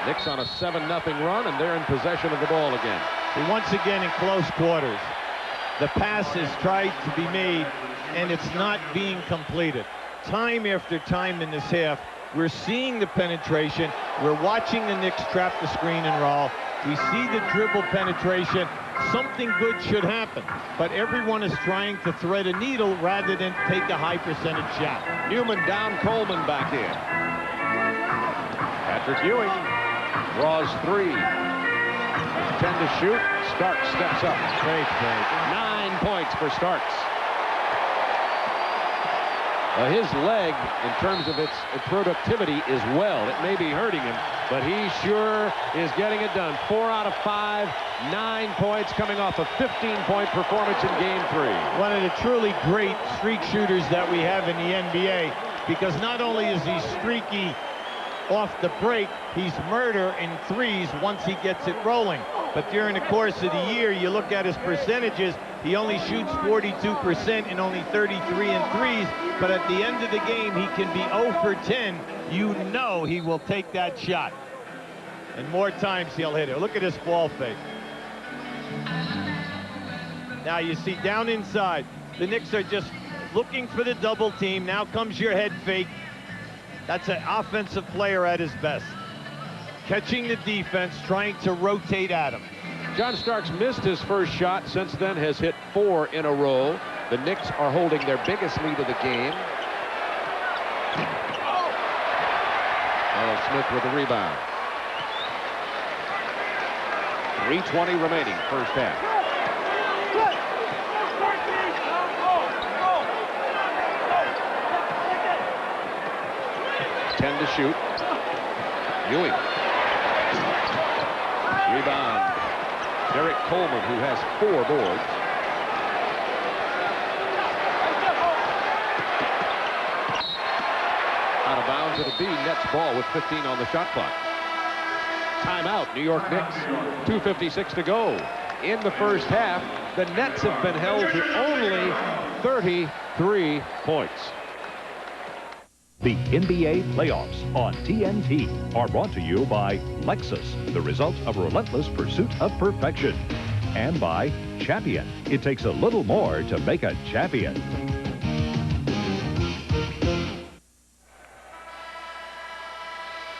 Knicks on a 7-0 run, and they're in possession of the ball again. Once again in close quarters. The pass is tried to be made, and it's not being completed. Time after time in this half, We're seeing the penetration. We're watching the Knicks trap the screen and roll. We see the dribble penetration. Something good should happen, but everyone is trying to thread a needle rather than take a high percentage shot. Newman down, Coleman back in. Patrick Ewing draws 3. 10 to shoot. Starks steps up. Great play. 9 points for Starks. His leg, in terms of its productivity, is well. It may be hurting him, but he sure is getting it done. 4 out of 5, 9 points coming off a 15-point performance in Game 3. One of the truly great streak shooters that we have in the NBA, because not only is he streaky off the break, he's murder in threes once he gets it rolling. But during the course of the year, you look at his percentages, he only shoots 42% and only 33 in threes. But at the end of the game, he can be 0 for 10. You know he will take that shot. And more times he'll hit it. Look at this ball fake. Now you see down inside, the Knicks are just looking for the double team. Now comes your head fake. That's an offensive player at his best. Catching the defense, trying to rotate at him. John Starks missed his first shot. Since then has hit 4 in a row. The Knicks are holding their biggest lead of the game. Smith with the rebound. 3:20 remaining, first half. Ten to shoot. Ewing. Rebound. Derek Coleman, who has 4 boards. Out of bounds, it'll be Nets ball with 15 on the shot clock. Timeout, New York Knicks. 2:56 to go. In the first half, the Nets have been held to only 33 points. The NBA playoffs on TNT are brought to you by Lexus, the result of relentless pursuit of perfection. And by Champion. It takes a little more to make a champion.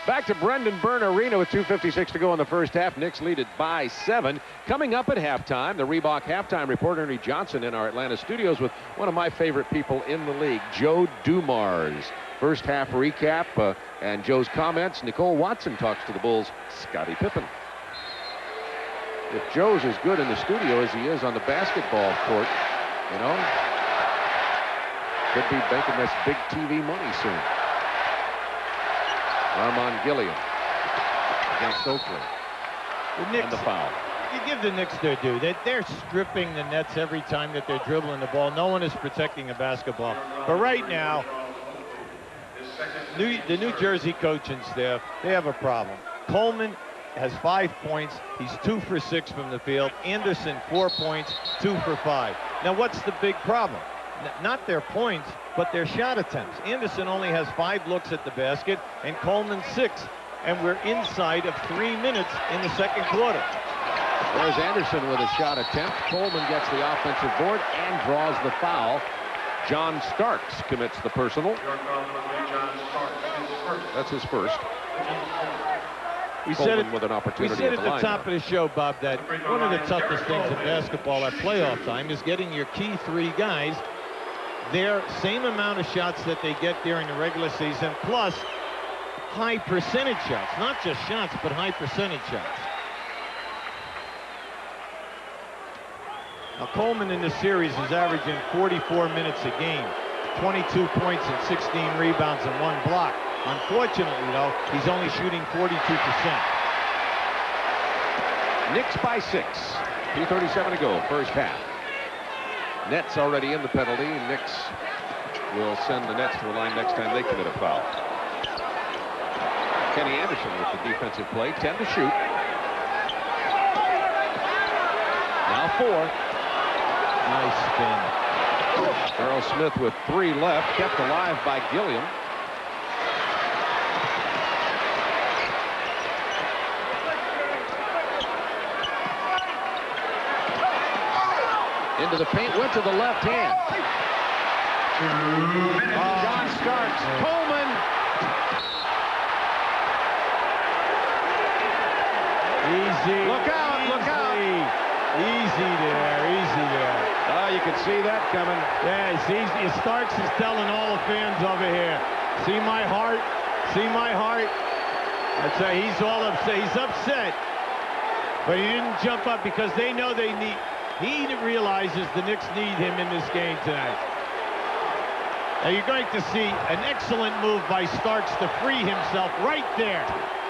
Back to Brendan Byrne Arena with 2:56 to go in the first half. Knicks lead it by 7. Coming up at halftime, the Reebok halftime report, Ernie Johnson in our Atlanta studios with one of my favorite people in the league, Joe Dumars. First half recap and Joe's comments. Nicole Watson talks to the Bulls' Scottie Pippen. If Joe's as good in the studio as he is on the basketball court, you know, could be making this big TV money soon. Armand Gilliam against Oakley. The Knicks, and the foul. You give the Knicks their due. They're stripping the Nets every time that they're dribbling the ball. No one is protecting a basketball. But right now, the New Jersey coaching staff, they have a problem. Coleman has 5 points. He's 2 for 6 from the field. Anderson, 4 points, 2 for 5. Now, what's the big problem? Not their points, but their shot attempts. Anderson only has 5 looks at the basket, and Coleman 6. And we're inside of 3 minutes in the second quarter. There's Anderson with a shot attempt. Coleman gets the offensive board and draws the foul. John Starks commits the personal. That's his first. We Coleman said it, with an opportunity we said at at the top of the show, Bob, that one of the toughest things in basketball at playoff time is getting your key 3 guys their same amount of shots that they get during the regular season, plus high percentage shots. Not just shots, but high percentage shots. Now, Coleman in this series is averaging 44 minutes a game, 22 points and 16 rebounds and 1 block. Unfortunately, though, he's only shooting 42%. Knicks by 6. 2:37 to go, first half. Nets already in the penalty. Knicks will send the Nets to the line next time they commit a foul. Kenny Anderson with the defensive play. 10 to shoot. Now 4. Nice spin. Earl Smith with 3 left, kept alive by Gilliam. Into the paint, went to the left hand. John Starks, Coleman, Easy. Look out, look out. Easy there, easy there. Oh, you can see that coming. Yeah, Starks is telling all the fans over here, see my heart, see my heart. I'd say he's all upset. He's upset. But he didn't jump up because they know they need, he realizes the Knicks need him in this game tonight. Now you're going to see an excellent move by Starks to free himself right there.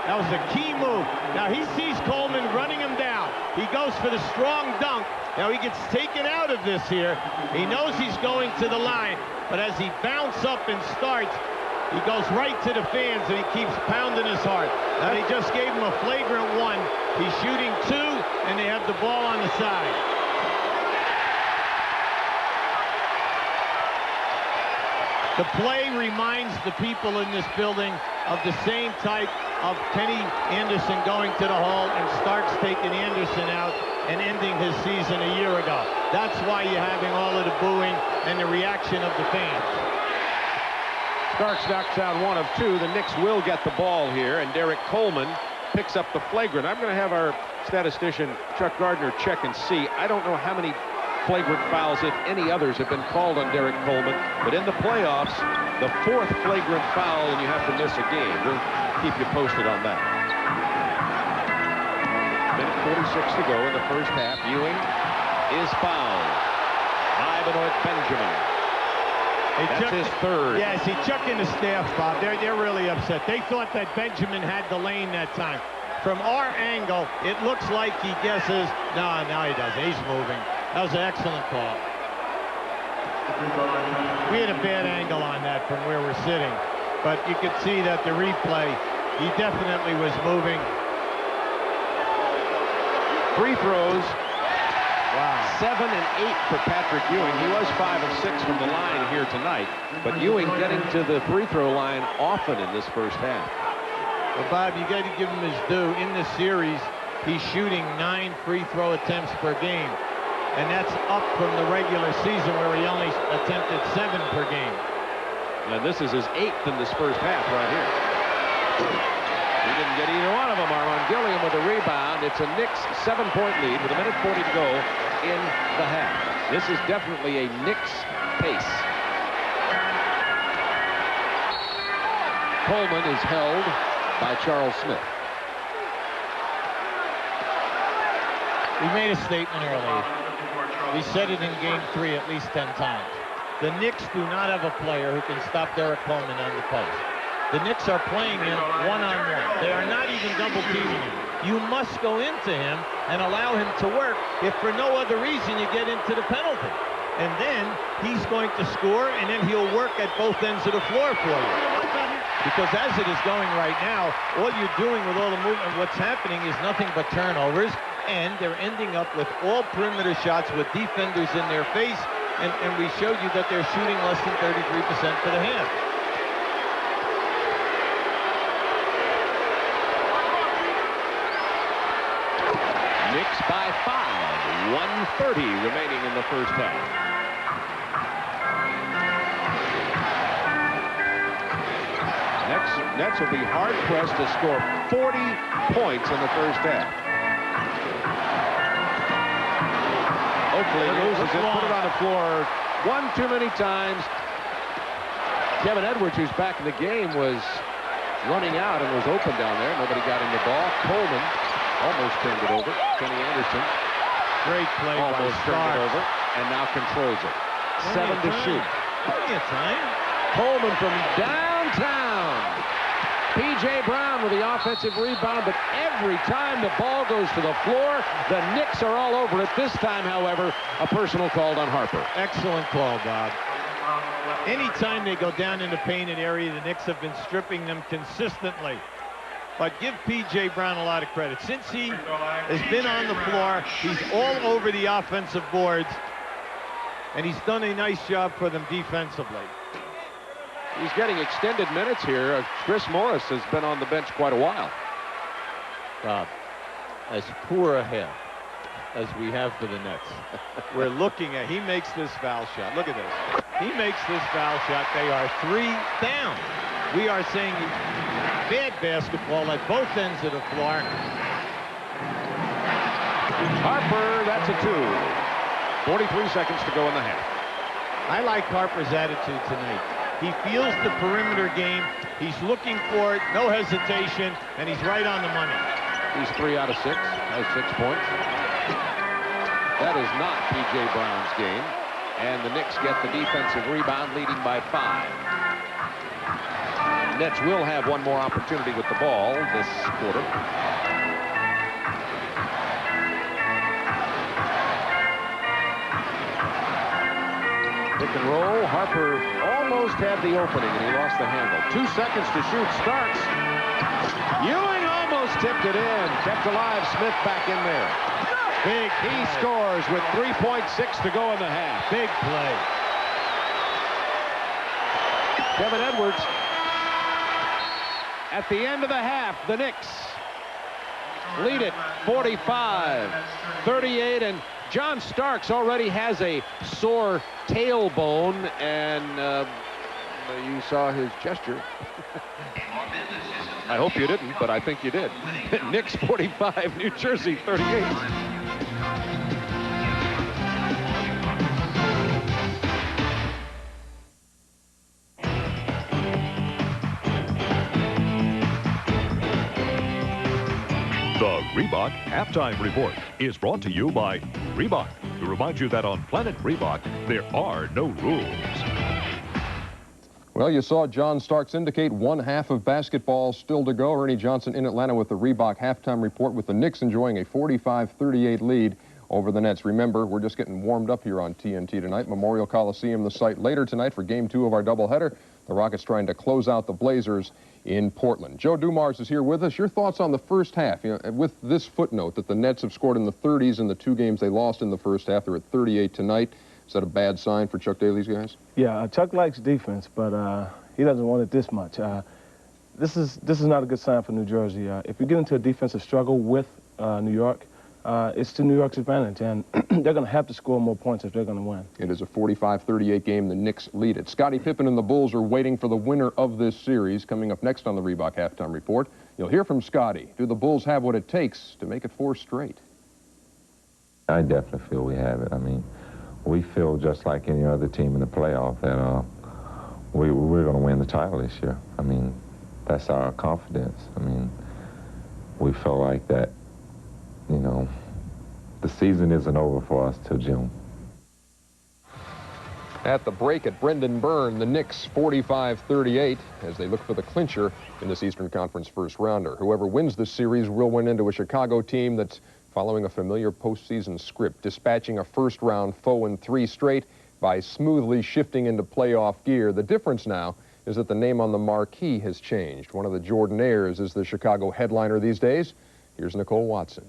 That was a key move. Now he sees Coleman running him down. He goes for the strong dunk. Now he gets taken out of this here. He knows he's going to the line, but as he bounces up and starts, he goes right to the fans and he keeps pounding his heart. Now they just gave him a flagrant one. He's shooting 2, and they have the ball on the side. The play reminds the people in this building of the same type of Kenny Anderson going to the hole and Starks taking Anderson out and ending his season a year ago. That's why you're having all of the booing and the reaction of the fans. Starks knocks out 1 of 2. The Knicks will get the ball here, and Derek Coleman picks up the flagrant. I'm going to have our statistician Chuck Gardner check and see. I don't know how many flagrant fouls, if any others, have been called on Derek Coleman, but in the playoffs, the 4th flagrant foul, and you have to miss a game. We'll keep you posted on that. Minute 46 to go in the first half. Ewing is fouled by Benoit Benjamin. That's his 3rd. Yeah, see, Chuck and the staff, Bob, they're really upset. They thought that Benjamin had the lane that time. From our angle, it looks like he guesses. No, he doesn't. He's moving. That was an excellent call. We had a bad angle on that from where we're sitting, but you could see that the replay, he definitely was moving. Free throws. Wow. 7 and 8 for Patrick Ewing. He was 5 of 6 from the line here tonight, but Ewing getting to the free throw line often in this first half. Well, Bob, you got to give him his due. In this series, he's shooting 9 free throw attempts per game. And that's up from the regular season where he only attempted 7 per game. And this is his 8th in this first half right here. He didn't get either one of them. Armon Gilliam with a rebound. It's a Knicks 7-point lead with 1:40 to go in the half. This is definitely a Knicks pace. Coleman is held by Charles Smith. We made a statement earlier. We said it in Game 3 at least 10 times. The Knicks do not have a player who can stop Derek Coleman on the post. The Knicks are playing him one-on-one. They are not even double-teaming him. You must go into him and allow him to work if for no other reason you get into the penalty. And then he's going to score, and then he'll work at both ends of the floor for you. Because as it is going right now, all you're doing with all the movement, what's happening is nothing but turnovers. And they're ending up with all perimeter shots with defenders in their face, and we showed you that they're shooting less than 33% for the half. Knicks by 5, 1:30 remaining in the first half. Nets will be hard-pressed to score 40 points in the first half. Oakley loses it, put it on the floor 1 too many times. Kevin Edwards, who's back in the game, was running out and was open down there. Nobody got him the ball. Coleman almost turned it over. Kenny Anderson. Great play. Almost turned it over and now controls it. 7 to shoot. Plenty of time. Coleman from downtown. P.J. Brown with the offensive rebound, but every time the ball goes to the floor, the Knicks are all over it. This time, however, a personal called on Harper. Excellent call, Bob. Anytime they go down in the painted area, the Knicks have been stripping them consistently. But give P.J. Brown a lot of credit. Since he has been on the floor, he's all over the offensive boards, and he's done a nice job for them defensively. He's getting extended minutes here. Chris Morris has been on the bench quite a while. Bob, as poor a half as we have for the Nets, we're looking at, he makes this foul shot. Look at this. He makes this foul shot. They are 3 down. We are saying bad basketball at both ends of the floor. Harper, that's a 2. 43 seconds to go in the half. I like Harper's attitude tonight. He feels the perimeter game. He's looking for it, no hesitation, and he's right on the money. He's 3 out of 6, has 6 points. That is not P.J. Brown's game. And the Knicks get the defensive rebound, leading by 5. Nets will have one more opportunity with the ball this quarter. Pick and roll. Harper almost had the opening, and he lost the handle. 2 seconds to shoot. Starks. Ewing almost tipped it in. Kept alive. Smith back in there. Big. He scores with 3.6 to go in the half. Big play. Kevin Edwards. At the end of the half, the Knicks lead it 45-38, and John Starks already has a sore tailbone, and you saw his gesture. I hope you didn't, but I think you did. Knicks 45, New Jersey 38. The Reebok Halftime Report is brought to you by Reebok, to remind you that on Planet Reebok, there are no rules. Well, you saw John Starks indicate one half of basketball still to go. Ernie Johnson in Atlanta with the Reebok Halftime Report, with the Knicks enjoying a 45-38 lead over the Nets. Remember, we're just getting warmed up here on TNT tonight. Memorial Coliseum, the site later tonight for Game 2 of our doubleheader. The Rockets trying to close out the Blazers in Portland. Joe Dumars is here with us. Your thoughts on the first half, with this footnote that the Nets have scored in the 30s in the 2 games they lost in the first half. They're at 38 tonight. Is that a bad sign for Chuck Daly's guys? Yeah, Chuck likes defense, but he doesn't want it this much. This is not a good sign for New Jersey. If you get into a defensive struggle with New York, it's to New York's advantage, and they're going to have to score more points if they're going to win. It is a 45-38 game. The Knicks lead it. Scottie Pippen and the Bulls are waiting for the winner of this series. Coming up next on the Reebok Halftime Report, you'll hear from Scottie. Do the Bulls have what it takes to make it 4 straight? I definitely feel we have it. I mean, we feel just like any other team in the playoff that we're going to win the title this year. I mean, that's our confidence. I mean, we feel like that, you know, the season isn't over for us till June. At the break at Brendan Byrne, the Knicks 45-38 as they look for the clincher in this Eastern Conference first rounder. Whoever wins this series will win into a Chicago team that's following a familiar postseason script, dispatching a first-round foe in 3 straight by smoothly shifting into playoff gear. The difference now is that the name on the marquee has changed. One of the Jordanaires is the Chicago headliner these days. Here's Nicole Watson.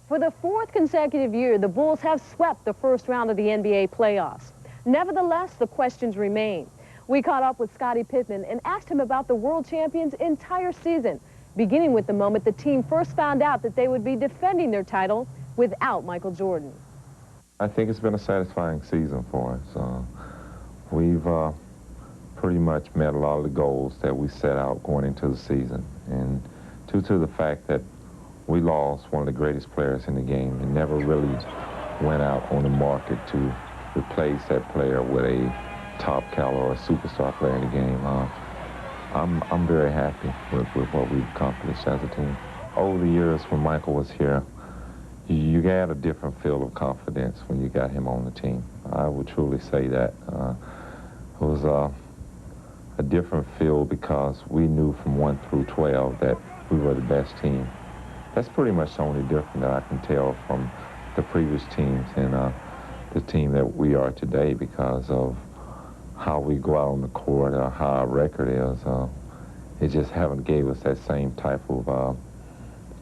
For the 4th consecutive year, the Bulls have swept the first round of the NBA playoffs. Nevertheless, the questions remain. We caught up with Scottie Pippen and asked him about the world champions' entire season, beginning with the moment the team first found out that they would be defending their title without Michael Jordan. I think it's been a satisfying season for us. We've pretty much met a lot of the goals that we set out going into the season. And due to the fact that we lost one of the greatest players in the game and never really went out on the market to replace that player with a top caliber or a superstar player in the game, I'm very happy with what we've accomplished as a team. Over the years when Michael was here, you got a different feel of confidence when you got him on the team. I would truly say that. It was a different feel because we knew from 1 through 12 that we were the best team. That's pretty much the only difference that I can tell from the previous teams and the team that we are today, because of how we go out on the court, how our record is. It just haven't gave us that same type of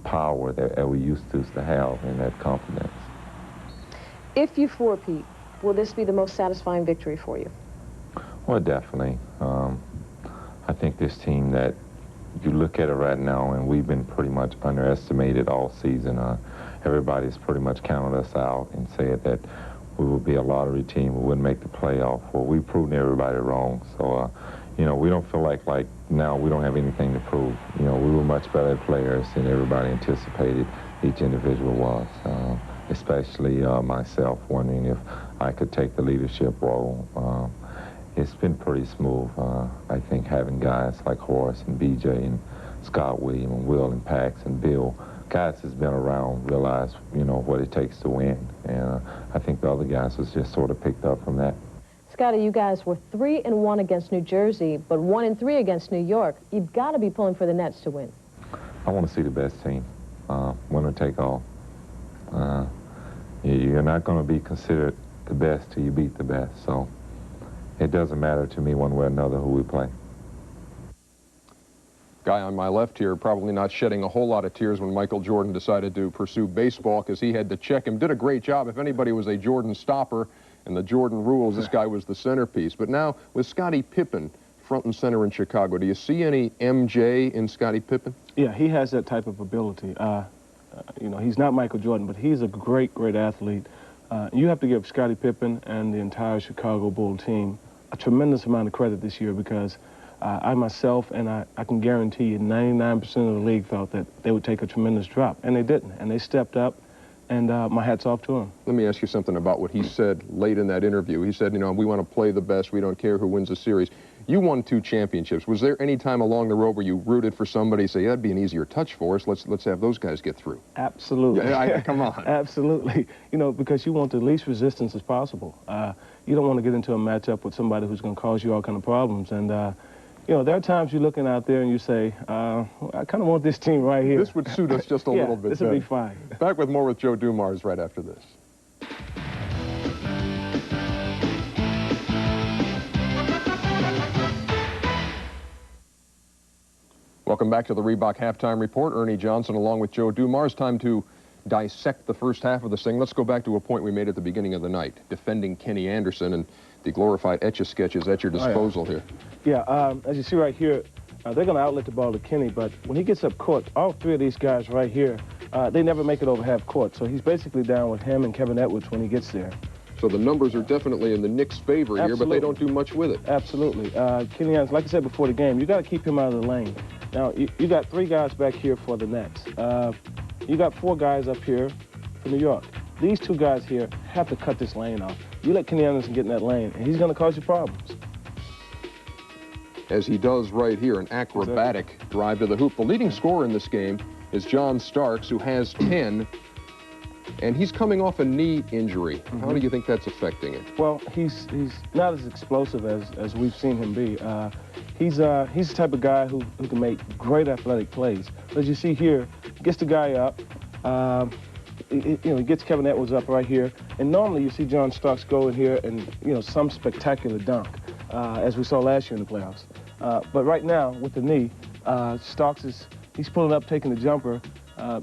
power that we used to have, and that confidence. If you four-peat, will this be the most satisfying victory for you? Well, definitely. I think this team that you look at it right now, and we've been pretty much underestimated all season. Everybody's pretty much counted us out and said that we would be a lottery team, we wouldn't make the playoff. Well, we've proven everybody wrong. So, you know, we don't feel like now we don't have anything to prove. You know, we were much better players than everybody anticipated. each individual was, especially myself, wondering if I could take the leadership role. It's been pretty smooth. I think having guys like Horace and BJ and Scott Williams and Will and Pax and Bill, guys that's been around, realize, you know, what it takes to win. And I think the other guys was just sort of picked up from that. Scotty, you guys were 3-1 against New Jersey, but 1-3 against New York. You've got to be pulling for the Nets to win. I want to see the best team, winner take all. You're not going to be considered the best till you beat the best, so it doesn't matter to me one way or another who we play. Guy on my left here probably not shedding a whole lot of tears when Michael Jordan decided to pursue baseball because he had to check him. Did a great job. If anybody was a Jordan stopper and the Jordan rules, this guy was the centerpiece. But now with Scottie Pippen front and center in Chicago, do you see any MJ in Scottie Pippen? Yeah, he has that type of ability. You know, he's not Michael Jordan, but he's a great, great athlete. You have to give Scottie Pippen and the entire Chicago Bull team a tremendous amount of credit this year because I myself, and I can guarantee you 99% of the league felt that they would take a tremendous drop, and they didn't, and they stepped up, and my hat's off to them. Let me ask you something about what he said late in that interview. He said, you know, we want to play the best. We don't care who wins the series. You won 2 championships. Was there any time along the road where you rooted for somebody, say, yeah, that'd be an easier touch for us. Let's have those guys get through? Absolutely. Yeah, come on. Absolutely. You know, because you want the least resistance as possible. You don't want to get into a matchup with somebody who's going to cause you all kind of problems. And, you know, there are times you're looking out there and you say, I kind of want this team right here. This would suit us just a little bit this would be fine. Back with more with Joe Dumars right after this. Welcome back to the Reebok Halftime Report. Ernie Johnson along with Joe Dumars. Time to dissect the first half of this thing. Let's go back to a point we made at the beginning of the night, defending Kenny Anderson, and the glorified Etch-a-Sketch is at your disposal here. Yeah, as you see right here, they're going to outlet the ball to Kenny, but when he gets up court, all 3 of these guys right here, they never make it over half court. So he's basically down with him and Kevin Edwards when he gets there. So the numbers are definitely in the Knicks' favor here, but they don't do much with it. Absolutely. Kenny Anderson, like I said before the game, you got to keep him out of the lane. Now, you got 3 guys back here for the Nets. You got 4 guys up here for New York. These 2 guys here have to cut this lane off. You let Kenny Anderson get in that lane, and he's going to cause you problems. As he does right here, an acrobatic drive to the hoop. The leading scorer in this game is John Starks, who has 10, and he's coming off a knee injury. How do you think that's affecting it? Well, he's not as explosive as we've seen him be. He's the type of guy who can make great athletic plays. But as you see here, he gets the guy up. You know, he gets Kevin Edwards up right here. And normally you see John Starks go in here and, you know, some spectacular dunk, as we saw last year in the playoffs. But right now, with the knee, Starks he's pulling up, taking the jumper,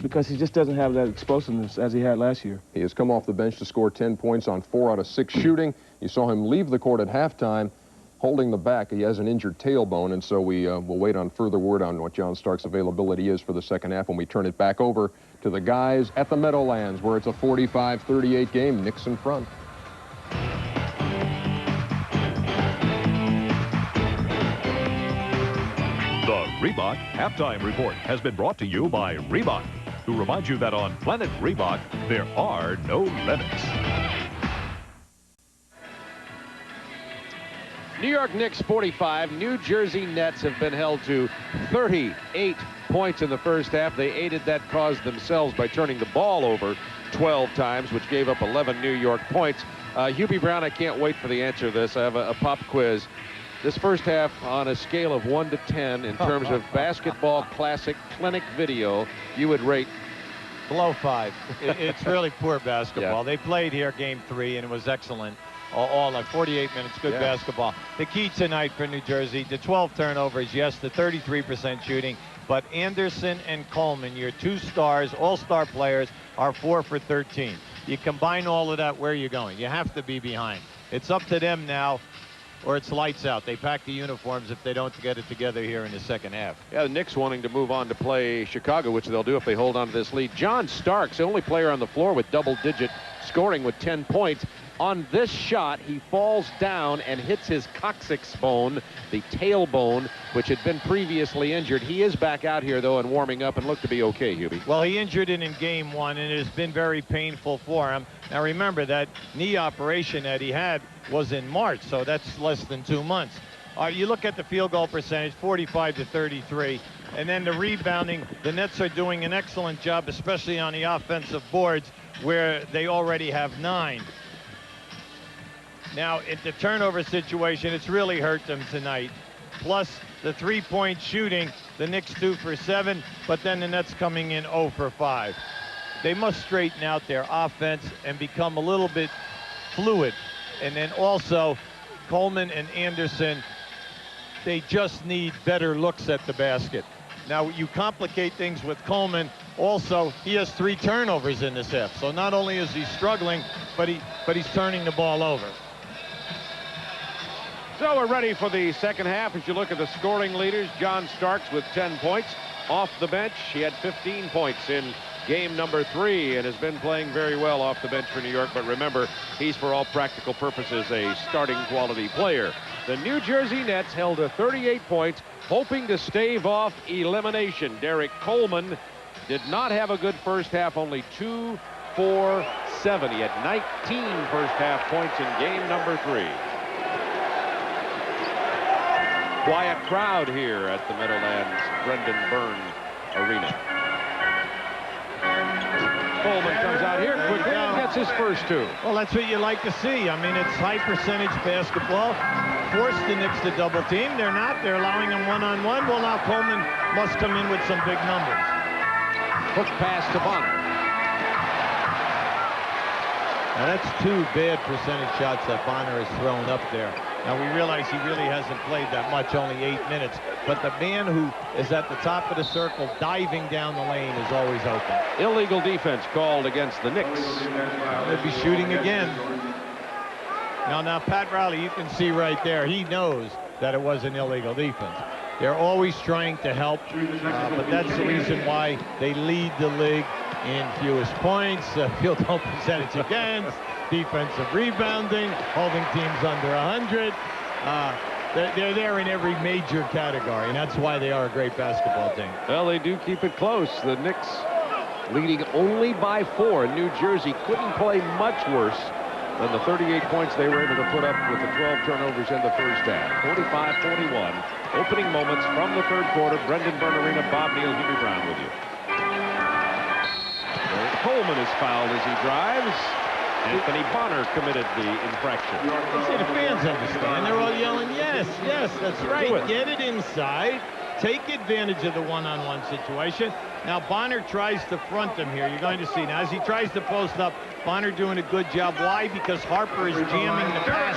because he just doesn't have that explosiveness as he had last year. He has come off the bench to score 10 points on 4 out of 6 shooting. You saw him leave the court at halftime, holding the back. He has an injured tailbone, and so we will wait on further word on what John Starks' availability is for the second half when we turn it back over to the guys at the Meadowlands, where it's a 45-38 game. Knicks in front. The Reebok Halftime Report has been brought to you by Reebok, who reminds you that on Planet Reebok, there are no limits. New York Knicks 45, New Jersey Nets have been held to 38 points in the first half. They aided that cause themselves by turning the ball over 12 times, which gave up 11 New York points. Hubie Brown, I can't wait for the answer to this. I have a pop quiz. This first half, on a scale of 1 to 10, in terms of basketball classic clinic video, you would rate? Below 5. It's really poor basketball. Yeah. They played here game 3, and it was excellent. All like 48 minutes, good basketball. The key tonight for New Jersey, the 12 turnovers, yes, the 33% shooting, but Anderson and Coleman, your 2 stars, all-star players, are 4 for 13. You combine all of that, where are you going? You have to be behind. It's up to them now, or it's lights out. They pack the uniforms if they don't get it together here in the second half. Yeah, the Knicks wanting to move on to play Chicago, which they'll do if they hold on to this lead. John Starks, the only player on the floor with double-digit scoring with 10 points. On this shot, he falls down and hits his coccyx bone, the tailbone, which had been previously injured. He is back out here, though, and warming up and looked to be okay, Hubie. Well, he injured it in game 1, and it has been very painful for him. Now, remember, that knee operation that he had was in March, so that's less than 2 months. You look at the field goal percentage, 45-33, and then the rebounding. The Nets are doing an excellent job, especially on the offensive boards, where they already have 9. Now, in the turnover situation, it's really hurt them tonight. Plus, the three-point shooting, the Knicks 2 for 7, but then the Nets coming in 0 for 5. They must straighten out their offense and become a little bit fluid. And then also, Coleman and Anderson, they just need better looks at the basket. Now, you complicate things with Coleman. Also, he has 3 turnovers in this half. So not only is he struggling, but he's turning the ball over. So we're ready for the second half. As you look at the scoring leaders, John Starks with 10 points. Off the bench, he had 15 points in game number 3 and has been playing very well off the bench for New York. But remember, he's for all practical purposes a starting quality player. The New Jersey Nets held to 38 points, hoping to stave off elimination. Derek Coleman did not have a good first half, only 2 for 7. He had 19 first half points in game number 3. Quiet crowd here at the Meadowlands Brendan Byrne Arena. Coleman comes out here quickly and gets his first 2. Well, that's what you like to see. I mean, it's high percentage basketball. Force the Knicks to double team. They're not. They're allowing them one-on-one. Well, now Coleman must come in with some big numbers. Hook pass to Bonner. Now, that's 2 bad percentage shots that Bonner has thrown up there. Now, we realize he really hasn't played that much, only 8 minutes. But the man who is at the top of the circle diving down the lane is always open. Illegal defense called against the Knicks. They'll be shooting again. Now, Pat Riley, you can see right there, he knows that it was an illegal defense. They're always trying to help, but that's the reason why they lead the league in fewest points, field goal percentage against, defensive rebounding, holding teams under 100. They're there in every major category, and that's why they are a great basketball team. Well, they do keep it close. The Knicks leading only by 4. New Jersey couldn't play much worse than the 38 points they were able to put up with the 12 turnovers in the first half. 45-41. Opening moments from the third quarter. Brendan Byrne Arena, Bob Neal, Hubie Brown with you. Coleman is fouled as he drives. Anthony Bonner committed the infraction. See, the fans understand. They're all yelling, yes, yes, that's right. Get it inside. Take advantage of the one-on-one situation. Now, Bonner tries to front him here. You're going to see. Now, as he tries to post up, Bonner doing a good job. Why? Because Harper is jamming the pass.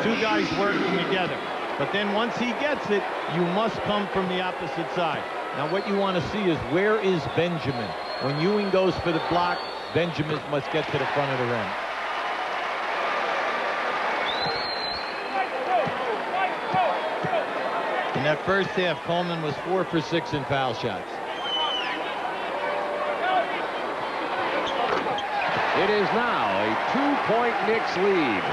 2 guys working together. But then once he gets it, you must come from the opposite side. Now, what you want to see is, where is Benjamin? When Ewing goes for the block, Benjamin must get to the front of the rim. In that first half, Coleman was 4 for 6 in foul shots. It is now a 2-point Knicks lead.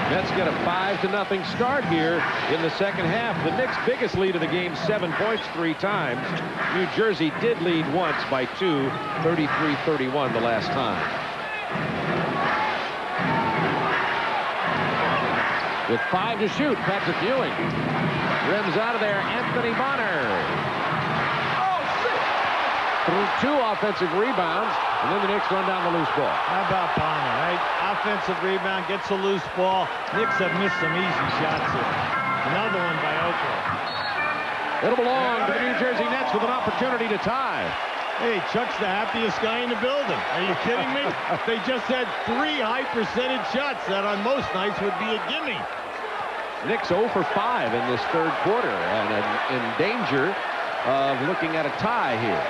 Nets get a 5-0 start here in the second half. The Knicks' biggest lead of the game, 7 points 3 times. New Jersey did lead once by 2, 33-31 the last time. With 5 to shoot, Patrick Ewing rims out of there. Anthony Bonner. Through 2 offensive rebounds, and then the Knicks run down the loose ball. How about Bonner, right? Offensive rebound, gets a loose ball. Knicks have missed some easy shots here. Another one by Oakland. It'll belong to the New Jersey Nets with an opportunity to tie. Hey, Chuck's the happiest guy in the building. Are you kidding me? They just had 3 high percentage shots that on most nights would be a gimme. Knicks 0 for 5 in this third quarter and in danger of looking at a tie here.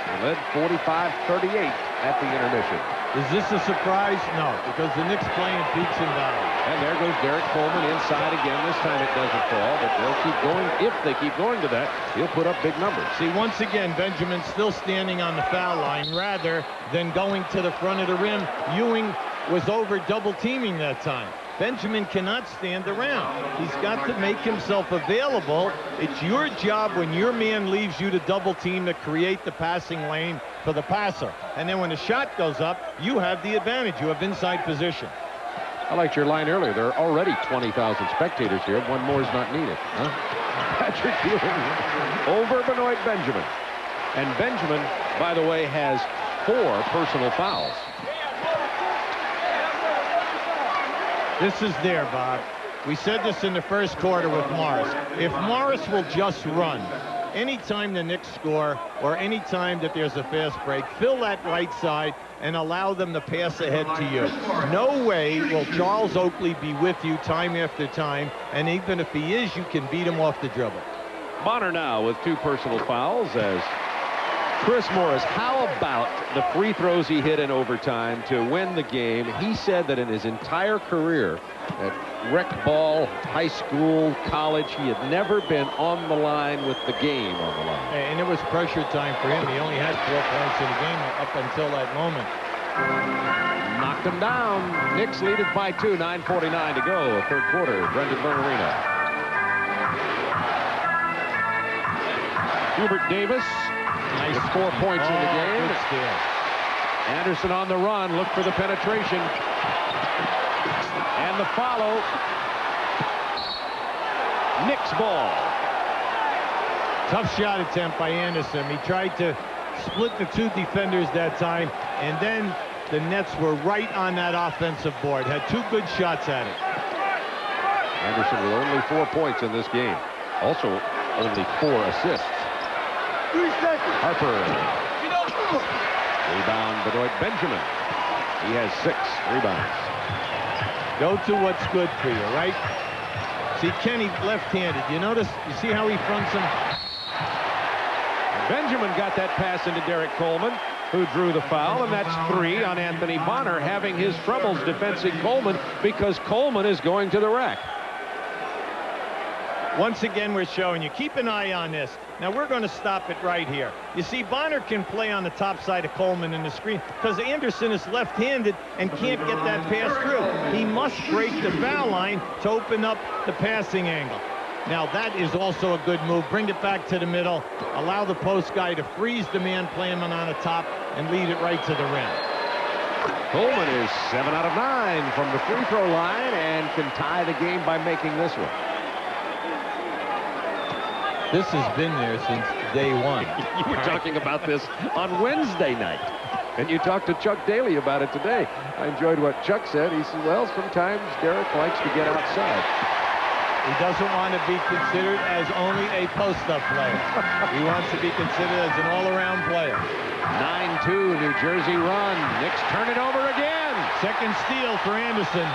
They led 45-38 at the intermission. Is this a surprise? No, because the Knicks play in peaks and valleys. And there goes Derek Coleman inside again. This time it doesn't fall, but they'll keep going. If they keep going to that, he'll put up big numbers. See, once again, Benjamin's still standing on the foul line rather than going to the front of the rim. Ewing was over double teaming that time. Benjamin cannot stand around. He's got to make himself available. It's your job when your man leaves you to double team to create the passing lane for the passer. And then when the shot goes up, you have the advantage. You have inside position. I liked your line earlier. There are already 20,000 spectators here. One more is not needed. Huh? Patrick Ewing over Benoit Benjamin. And Benjamin, by the way, has 4 personal fouls. This is there, Bob. We said this in the first quarter with Morris. If Morris will just run, anytime the Knicks score or anytime that there's a fast break, fill that right side and allow them to pass ahead to you. No way will Charles Oakley be with you time after time, and even if he is, you can beat him off the dribble. Bonner now with 2 personal fouls as Chris Morris, how about the free throws he hit in overtime to win the game? He said that in his entire career at rec ball, high school, college, he had never been on the line with the game on the line. And it was pressure time for him. He only had 4 points in the game up until that moment. Knocked him down. Knicks lead it by 2, 9:49 to go, third quarter. Brendan Bernardino. Hubert Davis. Nice. With 4 points in the game. Good steal. Anderson on the run. Look for the penetration. And the follow. Knicks ball. Tough shot attempt by Anderson. He tried to split the 2 defenders that time, and then the Nets were right on that offensive board. Had 2 good shots at it. Anderson with only 4 points in this game. Also only 4 assists. Harper. Rebound Benoit Benjamin. He has 6 rebounds. Go to what's good for you, right? See, Kenny left-handed. You notice? You see how he fronts him? Benjamin got that pass into Derek Coleman, who drew the foul, and that's 3 on Anthony Bonner, having his troubles defending Coleman because Coleman is going to the rack. Once again, we're showing you. Keep an eye on this. Now, we're going to stop it right here. You see, Bonner can play on the top side of Coleman in the screen because Anderson is left-handed and can't get that pass through. He must break the foul line to open up the passing angle. Now, that is also a good move. Bring it back to the middle. Allow the post guy to freeze the man playing on the top and lead it right to the rim. Coleman is 7 out of 9 from the free throw line and can tie the game by making this one. This has been there since day 1. You were talking about this on Wednesday night, and you talked to Chuck Daly about it today. I enjoyed what Chuck said. He said, well, sometimes Derek likes to get outside. He doesn't want to be considered as only a post-up player. He wants to be considered as an all-around player. 9-2 New Jersey run. Knicks turn it over again. Second steal for Anderson.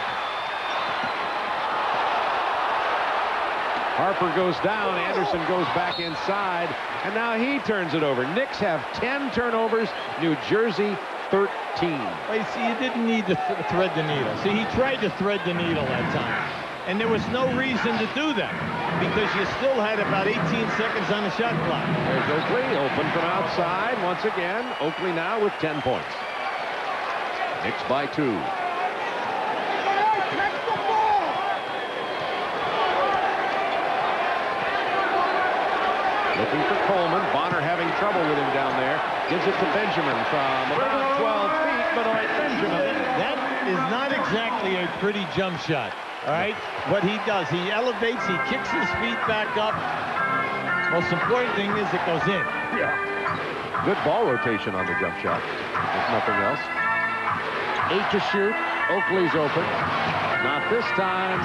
Harper goes down. Anderson goes back inside. And now he turns it over. Knicks have 10 turnovers. New Jersey 13. Wait, see, you didn't need to thread the needle. See, he tried to thread the needle that time. And there was no reason to do that because you still had about 18 seconds on the shot clock. There's Oakley open from outside once again. Oakley now with 10 points. Knicks by 2. Looking for Coleman. Bonner having trouble with him down there. Gives it to Benjamin from about 12 feet. Benoit Benjamin. That is not exactly a pretty jump shot. All right, what he does, he elevates, he kicks his feet back up. Most important thing is it goes in. Yeah. Good ball rotation on the jump shot, if nothing else. 8 to shoot. Oakley's open. Not this time.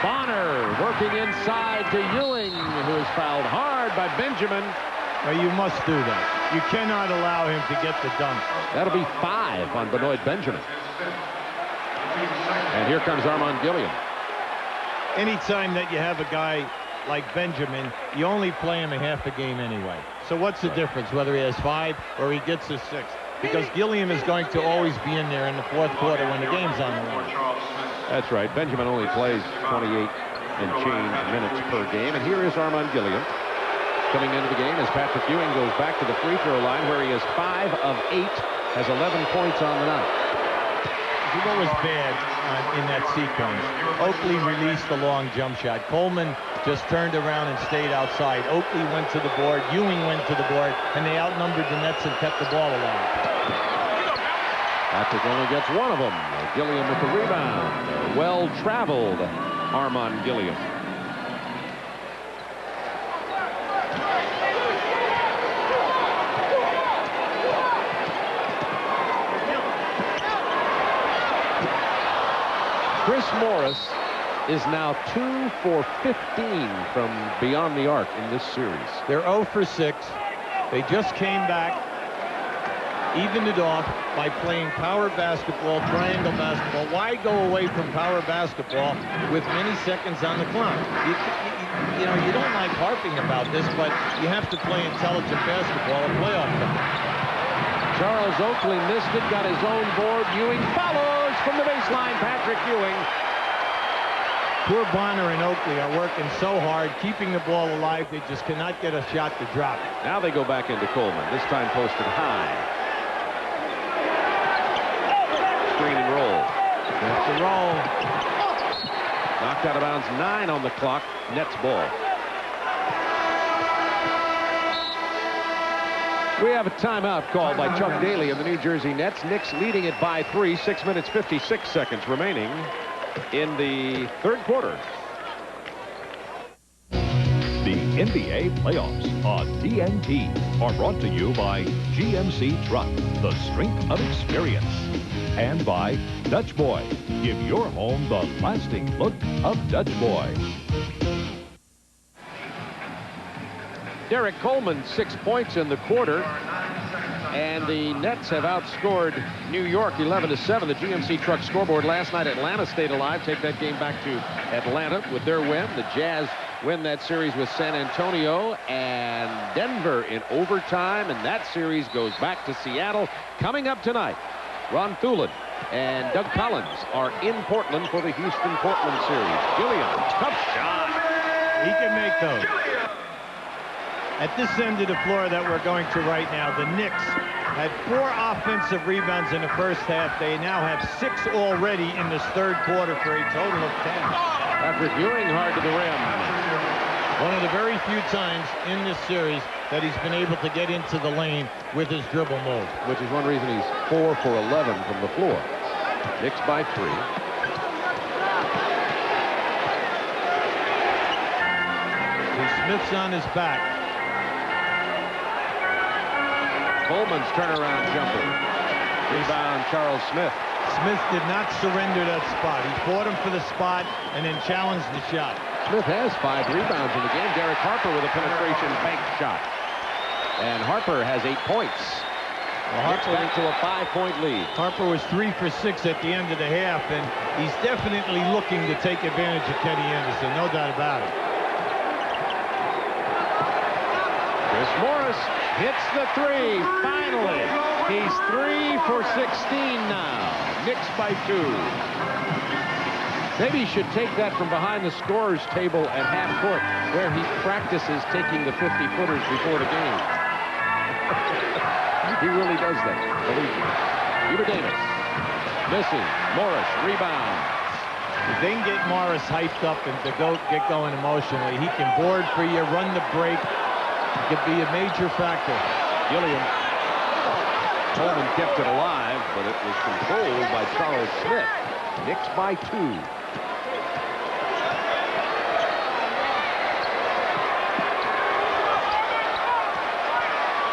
Bonner working inside to Ewing, who is fouled hard by Benjamin. Well, you must do that. You cannot allow him to get the dunk. That'll be 5 on Benoit Benjamin. And here comes Armand Gilliam. Anytime that you have a guy like Benjamin, you only play him a half a game anyway. So what's the difference whether he has 5 or he gets his 6th? Because Gilliam is going to always be in there in the 4th quarter when the game's on the line. That's right. Benjamin only plays 28 and change minutes per game. And here is Armand Gilliam coming into the game as Patrick Ewing goes back to the free throw line where he is 5 of 8, has 11 points on the night. What was bad in that sequence? Oakley released the long jump shot. Coleman just turned around and stayed outside. Oakley went to the board. Ewing went to the board, and they outnumbered the Nets and kept the ball alive. Patrick only gets one of them. Gilliam with the rebound. Well-traveled Armand Gilliam. Chris Morris is now 2 for 15 from beyond the arc in this series. They're 0 for 6. They just came back, evened it off by playing power basketball, triangle basketball. Why go away from power basketball with many seconds on the clock? You know, you don't like harping about this, but you have to play intelligent basketball in playoff time. Charles Oakley missed it, got his own board. Ewing follows from the baseline. Patrick Ewing. Poor Bonner and Oakley are working so hard, keeping the ball alive. They just cannot get a shot to drop. Now they go back into Coleman, this time posted high. Screen and roll. That's the roll. Knocked out of bounds, 9 on the clock. Nets ball. We have a timeout called by Chuck Daly and the New Jersey Nets. Knicks leading it by 3. 6 minutes, 56 seconds remaining in the 3rd quarter. The NBA playoffs on TNT are brought to you by GMC Truck, the strength of experience. And by Dutch Boy. Give your home the lasting look of Dutch Boy. Derek Coleman, 6 points in the quarter. And the Nets have outscored New York 11-7. The GMC Truck scoreboard last night. Atlanta stayed alive. Take that game back to Atlanta with their win. The Jazz win that series with San Antonio and Denver in overtime. And that series goes back to Seattle. Coming up tonight, Ron Thulin and Doug Collins are in Portland for the Houston-Portland series. Gilliam, tough shot. He can make those. At this end of the floor that we're going to right now, the Knicks had 4 offensive rebounds in the first half. They now have 6 already in this 3rd quarter for a total of 10. Patrick Ewing hard to the rim. One of the very few times in this series that he's been able to get into the lane with his dribble move. Which is one reason he's 4 for 11 from the floor. Knicks by 3. Smith's on his back. Coleman's turnaround jumper. Rebound, Charles Smith. Smith did not surrender that spot. He fought him for the spot and then challenged the shot. Smith has 5 rebounds in the game. Derek Harper with a penetration bank shot. And Harper has 8 points. Well, Harper into a 5-point lead. Harper was 3 for 6 at the end of the half, and he's definitely looking to take advantage of Kenny Anderson, no doubt about it. Chris Morris hits the 3. Finally, he's 3 for 16 now. Knicks by 2. Maybe he should take that from behind the scorer's table at half court, where he practices taking the 50-footers before the game. He really does that, believe me. Hubert Davis missing. Morris rebound. If they can get Morris hyped up and to get going emotionally, he can board for you, run the break. It could be a major factor. Gilliam. Coleman kept it alive, but it was controlled by Charles Smith. Knicks by 2.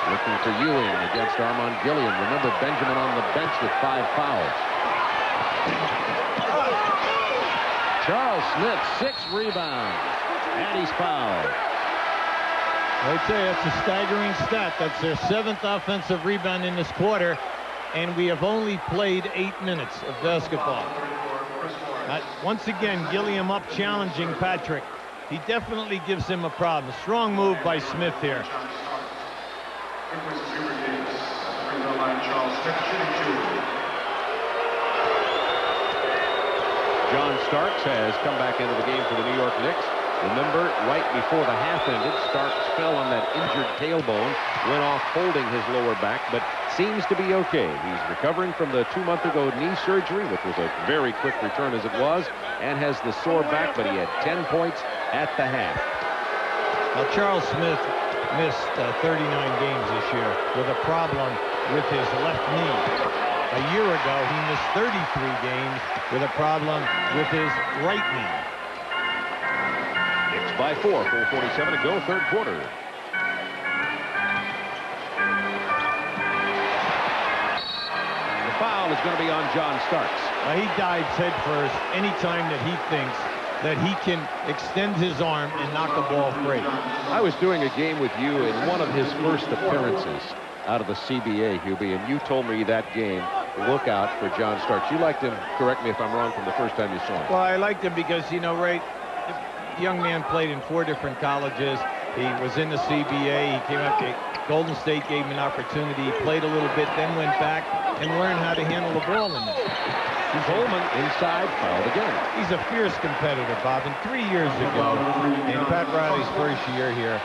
Looking for Ewing against Armand Gilliam. Remember, Benjamin on the bench with 5 fouls. Charles Smith, 6 rebounds. And he's fouled. I tell you, it's a staggering stat. That's their 7th offensive rebound in this quarter, and we have only played 8 minutes of basketball. Once again, Gilliam up challenging Patrick. He definitely gives him a problem. Strong move by Smith here. John Starks has come back into the game for the New York Knicks. Remember, right before the half ended, Starks fell on that injured tailbone, went off holding his lower back, but seems to be okay. He's recovering from the 2-month-ago knee surgery, which was a very quick return as it was, and has the sore back, but he had 10 points at the half. Well, Charles Smith missed 39 games this year with a problem with his left knee. A year ago, he missed 33 games with a problem with his right knee. Knicks by 4, 4:47 to go, third quarter. The foul is going to be on John Starks. Well, he dives head first anytime that he thinks that he can extend his arm and knock a ball free. I was doing a game with you in one of his first appearances out of the CBA, Hubie, and you told me that game, look out for John Starks. You liked him, correct me if I'm wrong, from the first time you saw him. Well, I liked him because, you know, Ray, the young man played in 4 different colleges. He was in the CBA. He came up to Golden State, gave him an opportunity. He played a little bit, then went back and learned how to handle the ball in there. Coleman inside, fouled again. He's a fierce competitor, Bob. And 3 years ago, in Pat Riley's first year here,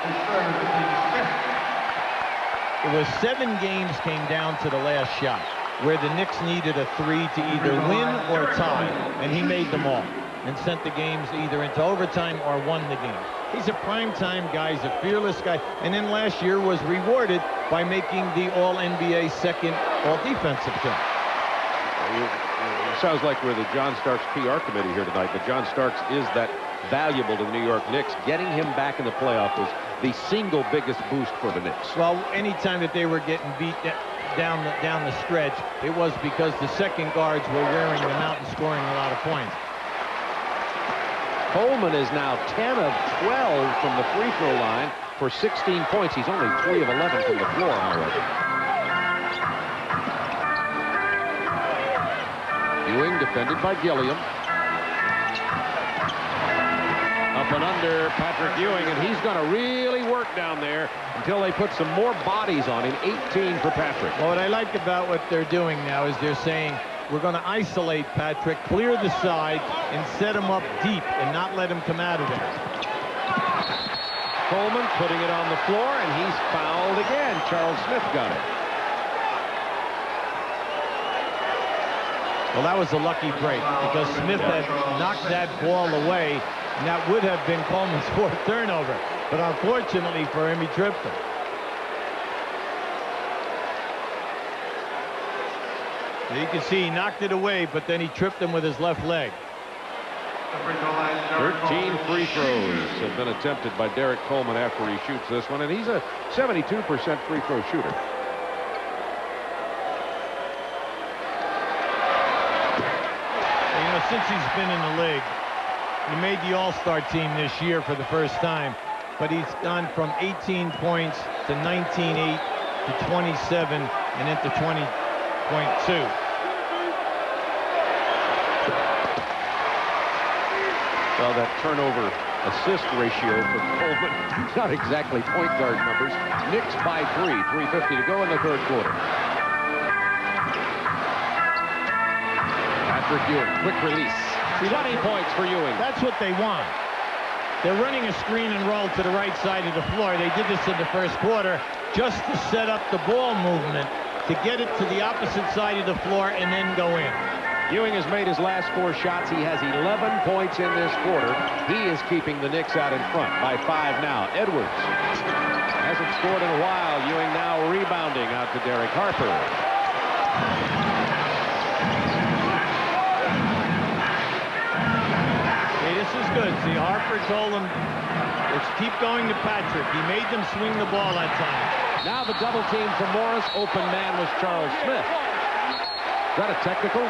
it was 7 games came down to the last shot, where the Knicks needed a 3 to either win or tie, and he made them all and sent the games either into overtime or won the game. He's a prime-time guy. He's a fearless guy. And then last year was rewarded by making the All-NBA second All-Defensive team. It sounds like we're the John Starks PR committee here tonight, but John Starks is that valuable to the New York Knicks. Getting him back in the playoff was the single biggest boost for the Knicks. Well, anytime that they were getting beat down the stretch, it was because the second guards were wearing them out and scoring a lot of points. Coleman is now 10 of 12 from the free throw line for 16 points. He's only 3 of 11 from the floor, however. Ewing defended by Gilliam. Up and under Patrick Ewing, and he's going to really work down there until they put some more bodies on him. 18 for Patrick. Well, what I like about what they're doing now is they're saying, we're going to isolate Patrick, clear the side, and set him up deep and not let him come out of there. Coleman putting it on the floor, and he's fouled again. Charles Smith got it. Well, that was a lucky break because Smith had knocked that ball away, and that would have been Coleman's 4th turnover. But unfortunately for him, he tripped him. You can see he knocked it away, but then he tripped him with his left leg. 13 free throws have been attempted by Derek Coleman after he shoots this one, and he's a 72% free throw shooter. You know, since he's been in the league, he made the All-Star team this year for the first time, but he's gone from 18 points to 19-8 to 27 and into 20.2. Well, that turnover assist ratio for Coleman, not exactly point guard numbers. Knicks by 3, 3:50 to go in the third quarter. Patrick Ewing, quick release. 20 points for Ewing. That's what they want. They're running a screen and roll to the right side of the floor. They did this in the first quarter just to set up the ball movement, to get it to the opposite side of the floor and then go in. Ewing has made his last 4 shots. He has 11 points in this quarter. He is keeping the Knicks out in front by 5 now. Edwards hasn't scored in a while. Ewing now rebounding out to Derek Harper. Hey, this is good. See, Harper told him, let's keep going to Patrick. He made them swing the ball that time. Now the double team from Morris. Open man was Charles Smith. Is that a technical?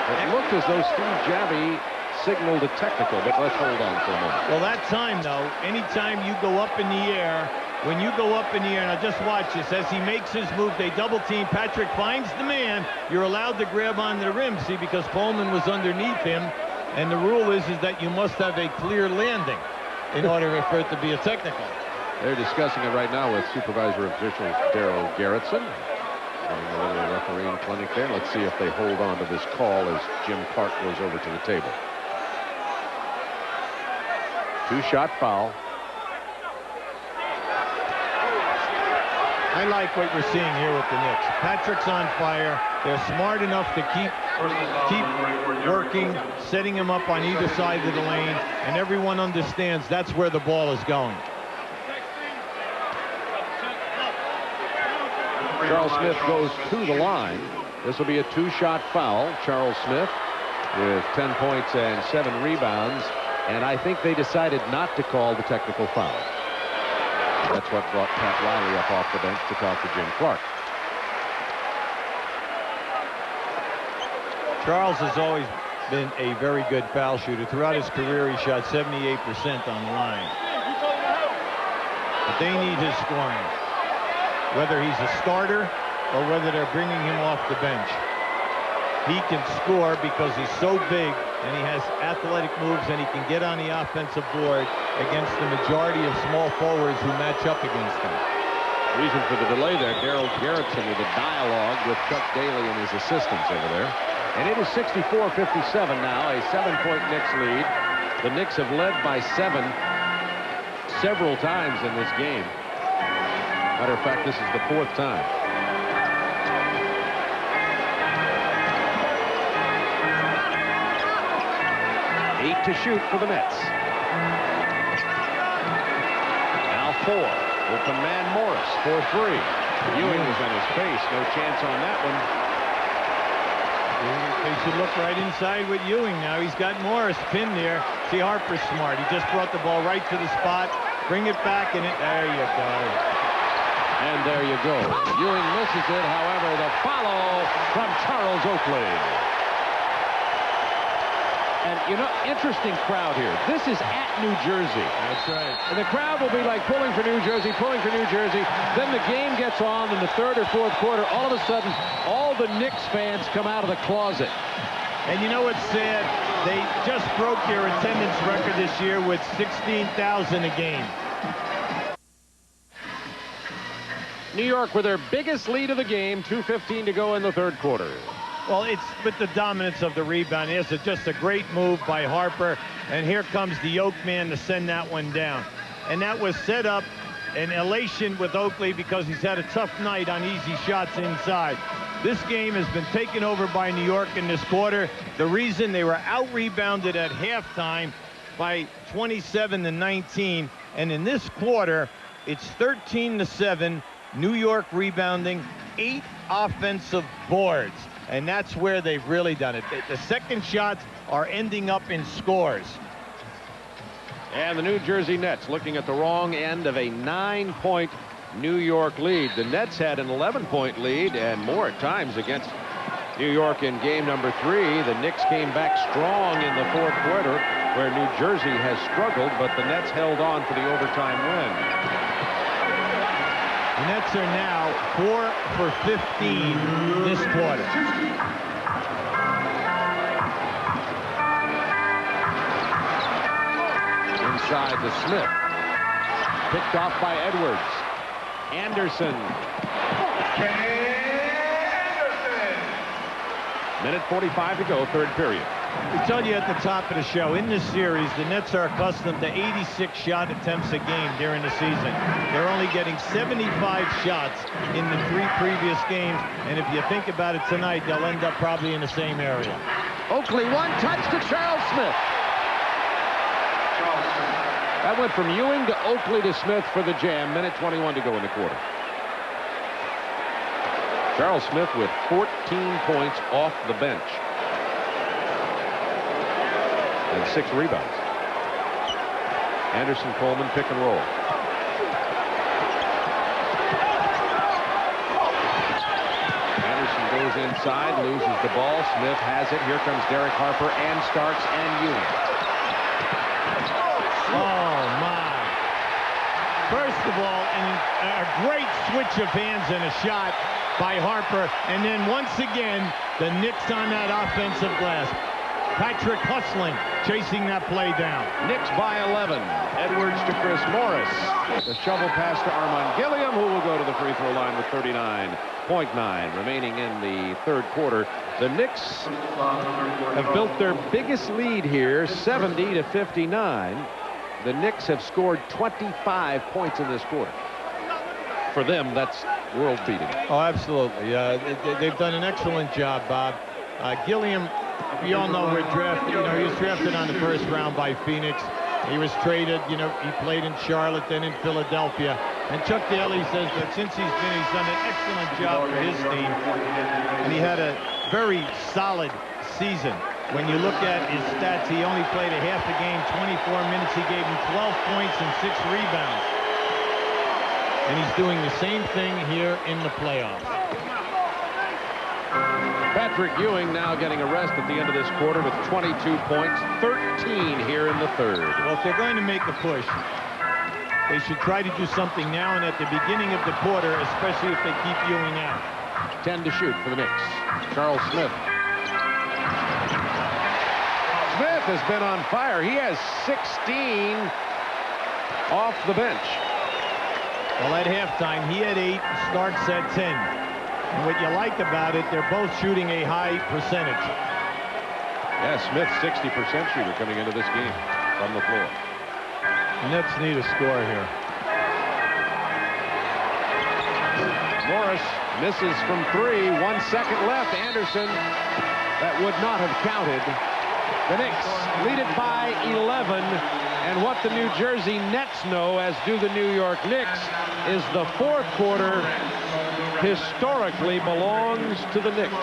It looked as though Steve Javy signaled a technical, but let's hold on for a moment. Well, that time, though, anytime you go up in the air, when you go up in the air, now just watch this, as he makes his move, they double team, Patrick finds the man, you're allowed to grab onto the rim, see, because Coleman was underneath him, and the rule is that you must have a clear landing in order for it to be a technical. They're discussing it right now with supervisor official Darryl Garrettson. Having a little refereeing clinic there. Let's see if they hold on to this call as Jim Clark goes over to the table. Two-shot foul. I like what we're seeing here with the Knicks. Patrick's on fire. They're smart enough to keep working, setting him up on either side of the lane, and everyone understands that's where the ball is going. Charles Smith goes to the line. This will be a two-shot foul. Charles Smith with 10 points and 7 rebounds, and I think they decided not to call the technical foul. That's what brought Pat Riley up off the bench to talk to Jim Clark. Charles has always been a very good foul shooter. Throughout his career, he shot 78% on the line. But they need his scoring, whether he's a starter or whether they're bringing him off the bench. He can score because he's so big and he has athletic moves and he can get on the offensive board against the majority of small forwards who match up against him. Reason for the delay there, Darryl Garrettson with a dialogue with Chuck Daly and his assistants over there. And it is 64-57 now, a 7-point Knicks lead. The Knicks have led by 7 several times in this game. Matter of fact, this is the 4th time. Eight to shoot for the Nets. Now 4. Open man Morris for 3. Ewing was on his face. No chance on that one. They should look right inside with Ewing now. He's got Morris pinned there. See, Harper's smart. He just brought the ball right to the spot. Bring it back, and there you go. And there you go. Ewing misses it. However, the follow from Charles Oakley. And, you know, interesting crowd here. This is at New Jersey. That's right. And the crowd will be like pulling for New Jersey, pulling for New Jersey. Then the game gets on in the 3rd or 4th quarter. All of a sudden, all the Knicks fans come out of the closet. And you know what's sad? They just broke their attendance record this year with 16,000 a game. New York with their biggest lead of the game, 2:15 to go in the 3rd quarter. Well, it's with the dominance of the rebound. It's just a great move by Harper. And here comes the Yoke man to send that one down. And that was set up an elation with Oakley because he's had a tough night on easy shots inside. This game has been taken over by New York in this quarter. The reason they were out-rebounded at halftime by 27-19. And in this quarter, it's 13-7. New York rebounding, 8 offensive boards. And that's where they've really done it. The second shots are ending up in scores. And the New Jersey Nets looking at the wrong end of a 9-point New York lead. The Nets had an 11-point lead and more at times against New York in game number 3. The Knicks came back strong in the 4th quarter where New Jersey has struggled, but the Nets held on for the overtime win. The Nets are now 4 for 15 this quarter. Inside to Smith. Picked off by Edwards. Anderson. Minute 45 to go, 3rd period. We told you at the top of the show, in this series, the Nets are accustomed to 86 shot attempts a game during the season. They're only getting 75 shots in the 3 previous games, and if you think about it tonight, they'll end up probably in the same area. Oakley, one touch to Charles Smith. That went from Ewing to Oakley to Smith for the jam. Minute 21 to go in the quarter. Charles Smith with 14 points off the bench. And 6 rebounds. Anderson, Coleman, pick and roll. Anderson goes inside, loses the ball. Smith has it. Here comes Derek Harper and Starks and Ewing. Oh, my. First of all, a great switch of hands and a shot by Harper. And then once again, the Knicks on that offensive glass. Patrick hustling, chasing that play down. Knicks by 11. Edwards to Chris Morris. The shovel pass to Armand Gilliam, who will go to the free throw line with 39.9 remaining in the third quarter. The Knicks have built their biggest lead here, 70 to 59. The Knicks have scored 25 points in this quarter. For them, that's world beating. Oh, absolutely. They've done an excellent job, Bob. Gilliam, we all know we're drafted. You know, he was drafted on the first round by Phoenix. He was traded. You know, he played in Charlotte, then in Philadelphia. And Chuck Daly says that since he's done an excellent job for his team. And he had a very solid season. When you look at his stats, he only played a half a game, 24 minutes. He gave him 12 points and 6 rebounds. And he's doing the same thing here in the playoffs. Patrick Ewing now getting a rest at the end of this quarter with 22 points, 13 here in the third. Well, if they're going to make a push, they should try to do something now and at the beginning of the quarter, especially if they keep Ewing out. 10 to shoot for the Knicks. Charles Smith. Smith has been on fire. He has 16 off the bench. Well, at halftime, he had 8, Starks at 10. And what you like about it, they're both shooting a high percentage. Yeah, Smith, 60% shooter coming into this game from the floor. The Nets need a score here. Morris misses from 3. 1 second left. Anderson, that would not have counted. The Knicks lead it by 11. And what the New Jersey Nets know, as do the New York Knicks, is the fourth quarter historically belongs to the Knicks.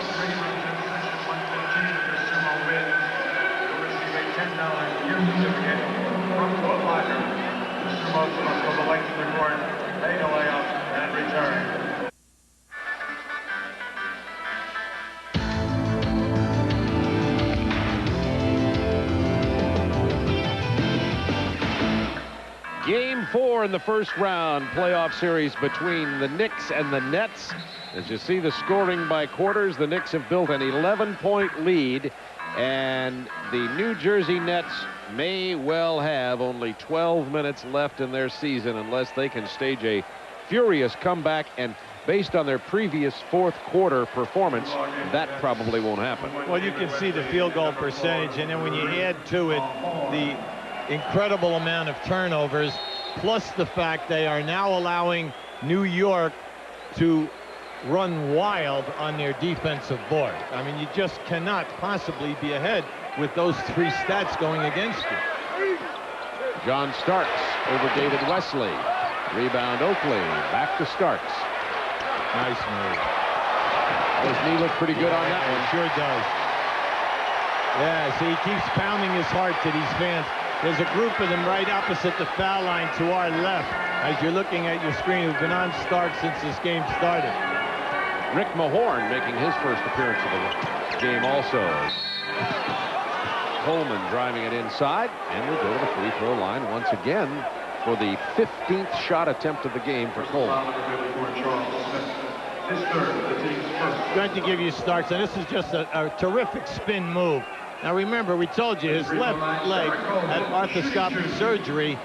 Game 4 in the first round playoff series between the Knicks and the Nets. As you see the scoring by quarters, the Knicks have built an 11-point lead, and the New Jersey Nets may well have only 12 minutes left in their season unless they can stage a furious comeback, and based on their previous fourth quarter performance, that probably won't happen. Well, you can see the field goal percentage, and then when you add to it the incredible amount of turnovers, plus the fact they are now allowing New York to run wild on their defensive board. I mean, you just cannot possibly be ahead with those 3 stats going against you. John Starks over David Wesley. Rebound Oakley. Back to Starks. Nice move. His knee looked pretty good on that one. Sure does. Yeah, see, he keeps pounding his heart to these fans. There's a group of them right opposite the foul line to our left, as you're looking at your screen, who've been on Starks since this game started. Rick Mahorn making his first appearance of the game also. Coleman driving it inside, and will go to the free throw line once again for the 15th shot attempt of the game for Coleman. Going to give you Starks, and this is just a terrific spin move. Now remember, we told you his left leg had arthroscopic surgery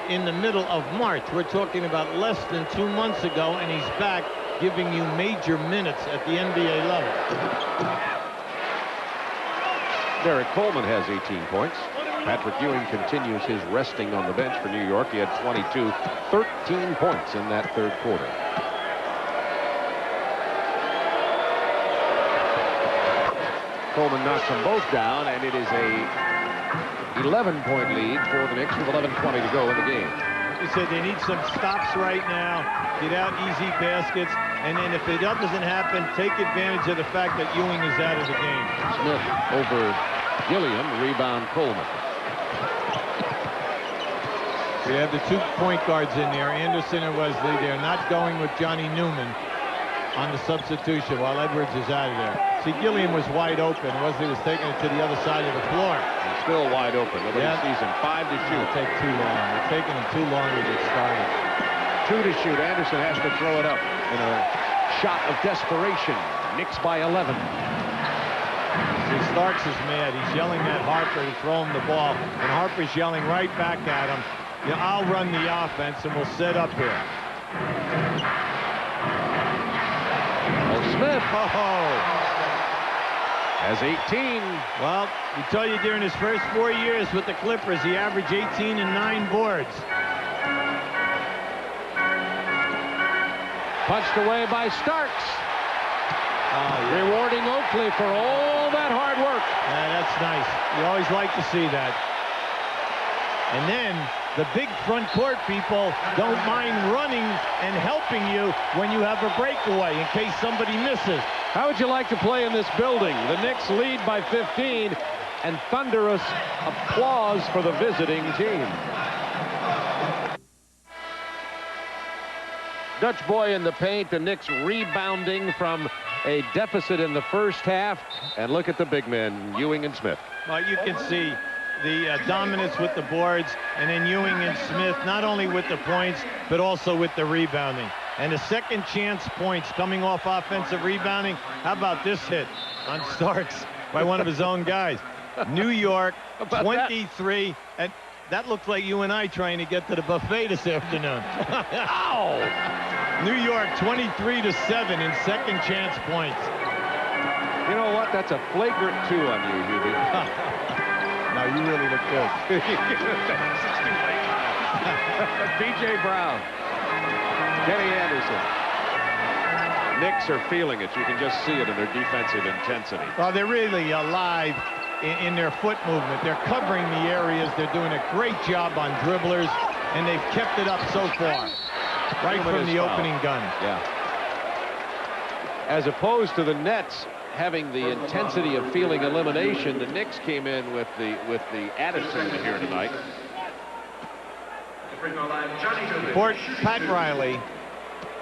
in the middle of March. We're talking about less than 2 months ago, and he's back giving you major minutes at the NBA level. Derek Coleman has 18 points. Patrick Ewing continues his resting on the bench for New York. He had 22, 13 points in that third quarter. Coleman knocks them both down, and it is a 11-point lead for the Knicks with 11:20 to go in the game. He said they need some stops right now, get out easy baskets, and then if it doesn't happen, take advantage of the fact that Ewing is out of the game. Smith over Gilliam, rebound Coleman. We have the 2 point guards in there, Anderson and Wesley. They're not going with Johnny Newman on the substitution while Edwards is out of there. See, Gilliam was wide open. Wesley was taking it to the other side of the floor. He's still wide open. Nobody sees him. 5 to shoot. It'll take too long. They're taking him too long to get started. 2 to shoot. Anderson has to throw it up in a shot of desperation. Knicks by 11. See, Starks is mad. He's yelling at Harper to throw him the ball, and Harper's yelling right back at him. You know, I'll run the offense, and we'll set up here. Well, Smith has 18. Well, we tell you during his first 4 years with the Clippers, he averaged 18 and 9 boards. Punched away by Starks. Rewarding Oakley for all that hard work. Yeah, that's nice. You always like to see that. And then the big front court people don't mind running and helping you when you have a breakaway in case somebody misses. How would you like to play in this building? The Knicks lead by 15 and thunderous applause for the visiting team. Dutch boy in the paint. The Knicks rebounding from a deficit in the first half. And look at the big men, Ewing and Smith. Well, you can see the dominance with the boards, and then Ewing and Smith not only with the points but also with the rebounding. And the second chance points coming off offensive rebounding. How about this hit on Starks by one of his own guys? New York 23, and that looks like you and I trying to get to the buffet this afternoon. Ow! New York 23-7 in second chance points. You know what? That's a flagrant 2 on you, Hubie. Now you really look good. P.J. Brown. Kenny Anderson. Knicks are feeling it. You can just see it in their defensive intensity. Well, they're really alive in their foot movement. They're covering the areas. They're doing a great job on dribblers, and they've kept it up so far. Right from the opening gun. Yeah. As opposed to the Nets having the intensity of feeling elimination, the Knicks came in with the attitude here tonight. Pat Riley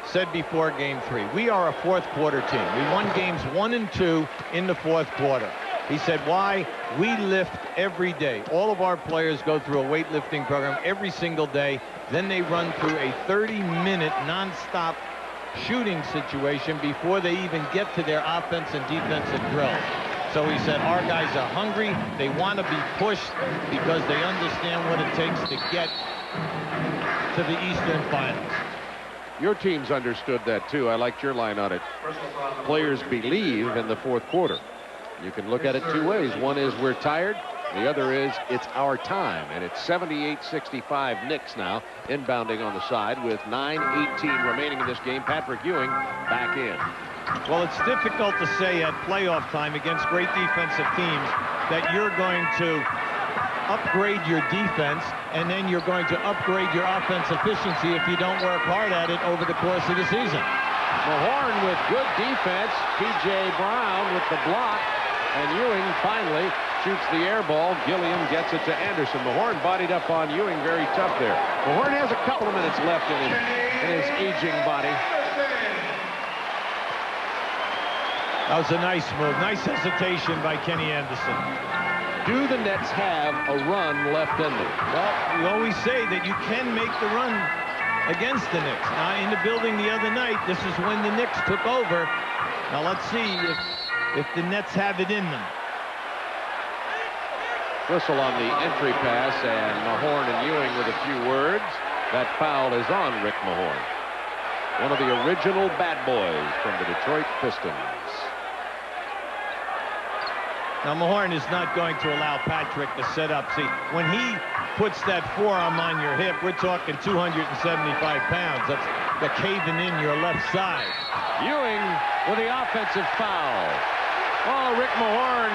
said before Game 3, we are a fourth quarter team. We won games 1 and 2 in the fourth quarter. He said, why? We lift every day. All of our players go through a weightlifting program every single day. Then they run through a 30-minute nonstop shooting situation before they even get to their offense and defensive drills. So he said, our guys are hungry. They want to be pushed because they understand what it takes to get to the Eastern Finals. Your team's understood that, too. I liked your line on it. Players believe in the fourth quarter. You can look at it 2 ways. One is we're tired. The other is it's our time. And it's 78-65 Knicks now, inbounding on the side with 9:18 remaining in this game. Patrick Ewing back in. Well, it's difficult to say at playoff time against great defensive teams that you're going to upgrade your defense and then you're going to upgrade your offense efficiency if you don't work hard at it over the course of the season. Mahorn with good defense. P.J. Brown with the block. And Ewing finally shoots the air ball. Gilliam gets it to Anderson. Mahorn bodied up on Ewing. Very tough there. Mahorn has a couple of minutes left in his aging body. That was a nice move. Nice hesitation by Kenny Anderson. Do the Nets have a run left in them? Well, we always say that you can make the run against the Knicks. Now, in the building the other night, this is when the Knicks took over. Now, let's see if the Nets have it in them. Whistle on the entry pass, and Mahorn and Ewing with a few words. That foul is on Rick Mahorn, one of the original bad boys from the Detroit Pistons. Now, Mahorn is not going to allow Patrick to set up. See, when he puts that forearm on your hip, we're talking 275 pounds. That's caving in your left side. Ewing with the offensive foul. Oh, Rick Mahorn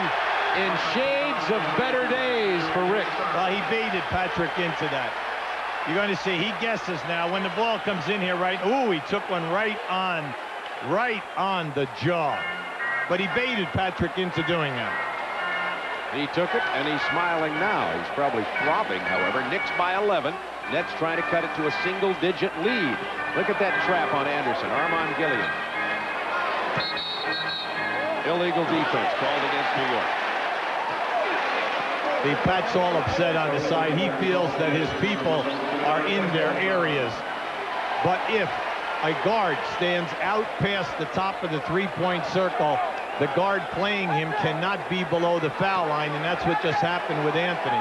in shades of better days for Rick. Well, he baited Patrick into that. You're going to see he guesses now when the ball comes in here, right? Ooh, he took one right on the jaw. But he baited Patrick into doing that. He took it, and he's smiling now. He's probably throbbing, however. Knicks by 11. Nets trying to cut it to a single-digit lead. Look at that trap on Anderson. Armand Gilliam. Illegal defense called against New York. The Pat's all upset on the side. He feels that his people are in their areas. But if a guard stands out past the top of the three-point circle, the guard playing him cannot be below the foul line, and that's what just happened with Anthony.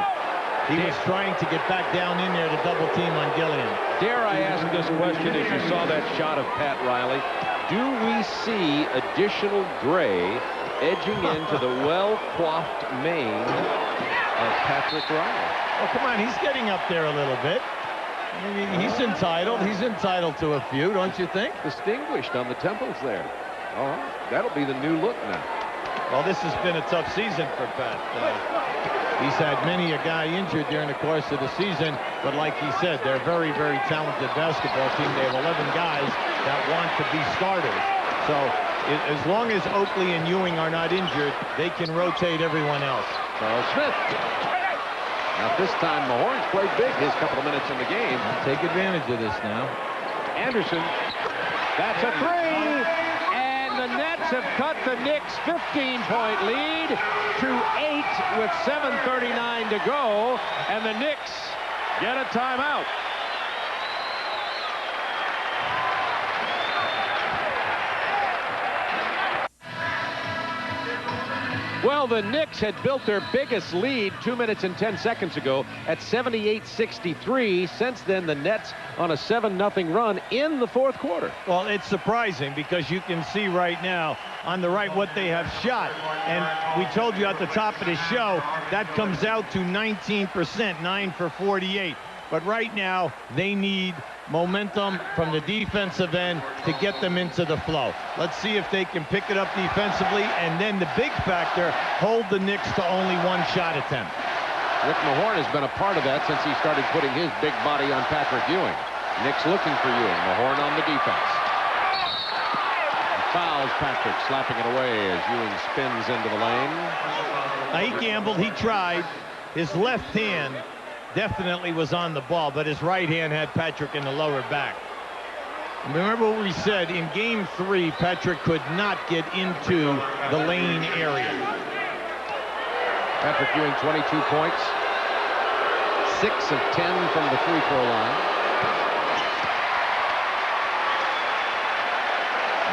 He was trying to get back down in there to double team on Gilliam. Dare I ask this question as you saw that shot of Pat Riley? Do we see additional gray edging into the well-coiffed mane of Patrick Riley? Oh, come on, he's getting up there a little bit. I mean, he's entitled. He's entitled to a few, don't you think? Distinguished on the temples there. All right, that'll be the new look now. Well, this has been a tough season for Pat. He's had many a guy injured during the course of the season, but like he said, they're a very, very talented basketball team. They have 11 guys that want to be starters. So as long as Oakley and Ewing are not injured, they can rotate everyone else. Charles Smith. Now, this time, Mahorn's played big his couple of minutes in the game. Take advantage of this now. Anderson. That's a three. And the Nets have cut the Knicks' 15-point lead to 8 with 7:39 to go. And the Knicks get a timeout. Well, the Knicks had built their biggest lead 2 minutes and 10 seconds ago at 78-63. Since then, the Nets on a 7-0 run in the fourth quarter. Well, it's surprising because you can see right now on the right what they have shot. And we told you at the top of the show, that comes out to 19%, 9 for 48. But right now, they need momentum from the defensive end to get them into the flow. Let's see if they can pick it up defensively, and then the big factor, hold the Knicks to only one shot attempt. Rick Mahorn has been a part of that since he started putting his big body on Patrick Ewing. Knicks looking for Ewing. Mahorn on the defense. He fouls Patrick, slapping it away as Ewing spins into the lane. Now, he gambled, he tried. His left hand definitely was on the ball, but his right hand had Patrick in the lower back. And remember what we said, in game 3, Patrick could not get into the lane area. Patrick Ewing, 22 points. 6 of 10 from the free throw line.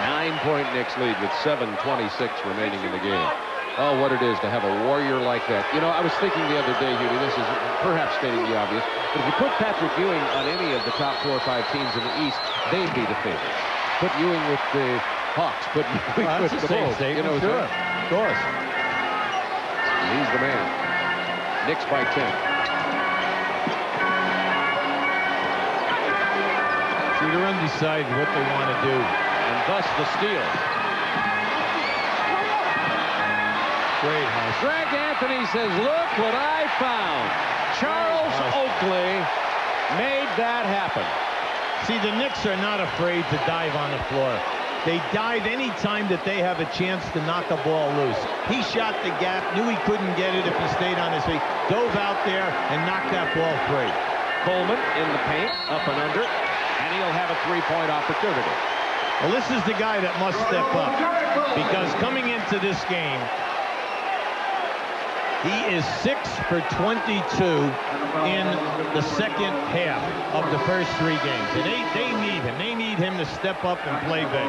9-point Knicks lead with 7:26 remaining in the game. Oh, what it is to have a warrior like that. You know, I was thinking the other day, Hubie, this is perhaps stating the obvious, but if you put Patrick Ewing on any of the top 4 or 5 teams in the East, they'd be the favorites. Put Ewing with the Hawks, put Ewing with the Bulls. You know, sure. Of course. He's the man. Knicks by 10. See, they're undecided what they want to do, and thus the steal. Great house. Greg Anthony says, look what I found. Charles Oakley made that happen. See, the Knicks are not afraid to dive on the floor. They dive any time that they have a chance to knock a ball loose. He shot the gap, knew he couldn't get it if he stayed on his feet, dove out there and knocked that ball free. Coleman in the paint, up and under, and he'll have a 3-point opportunity. Well, this is the guy that must step up, because coming into this game, he is 6 for 22 in the second half of the first 3 games. And they need him. They need him to step up and play big.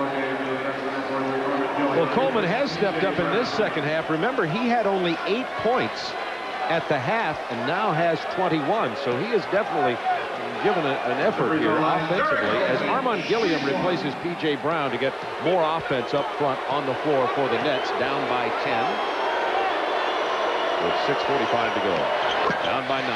Well, Coleman has stepped up in this second half. Remember, he had only 8 points at the half and now has 21. So he is definitely given an effort here offensively as Armand Gilliam replaces P.J. Brown to get more offense up front on the floor for the Nets, down by 10. With 6:45 to go. Down by 9.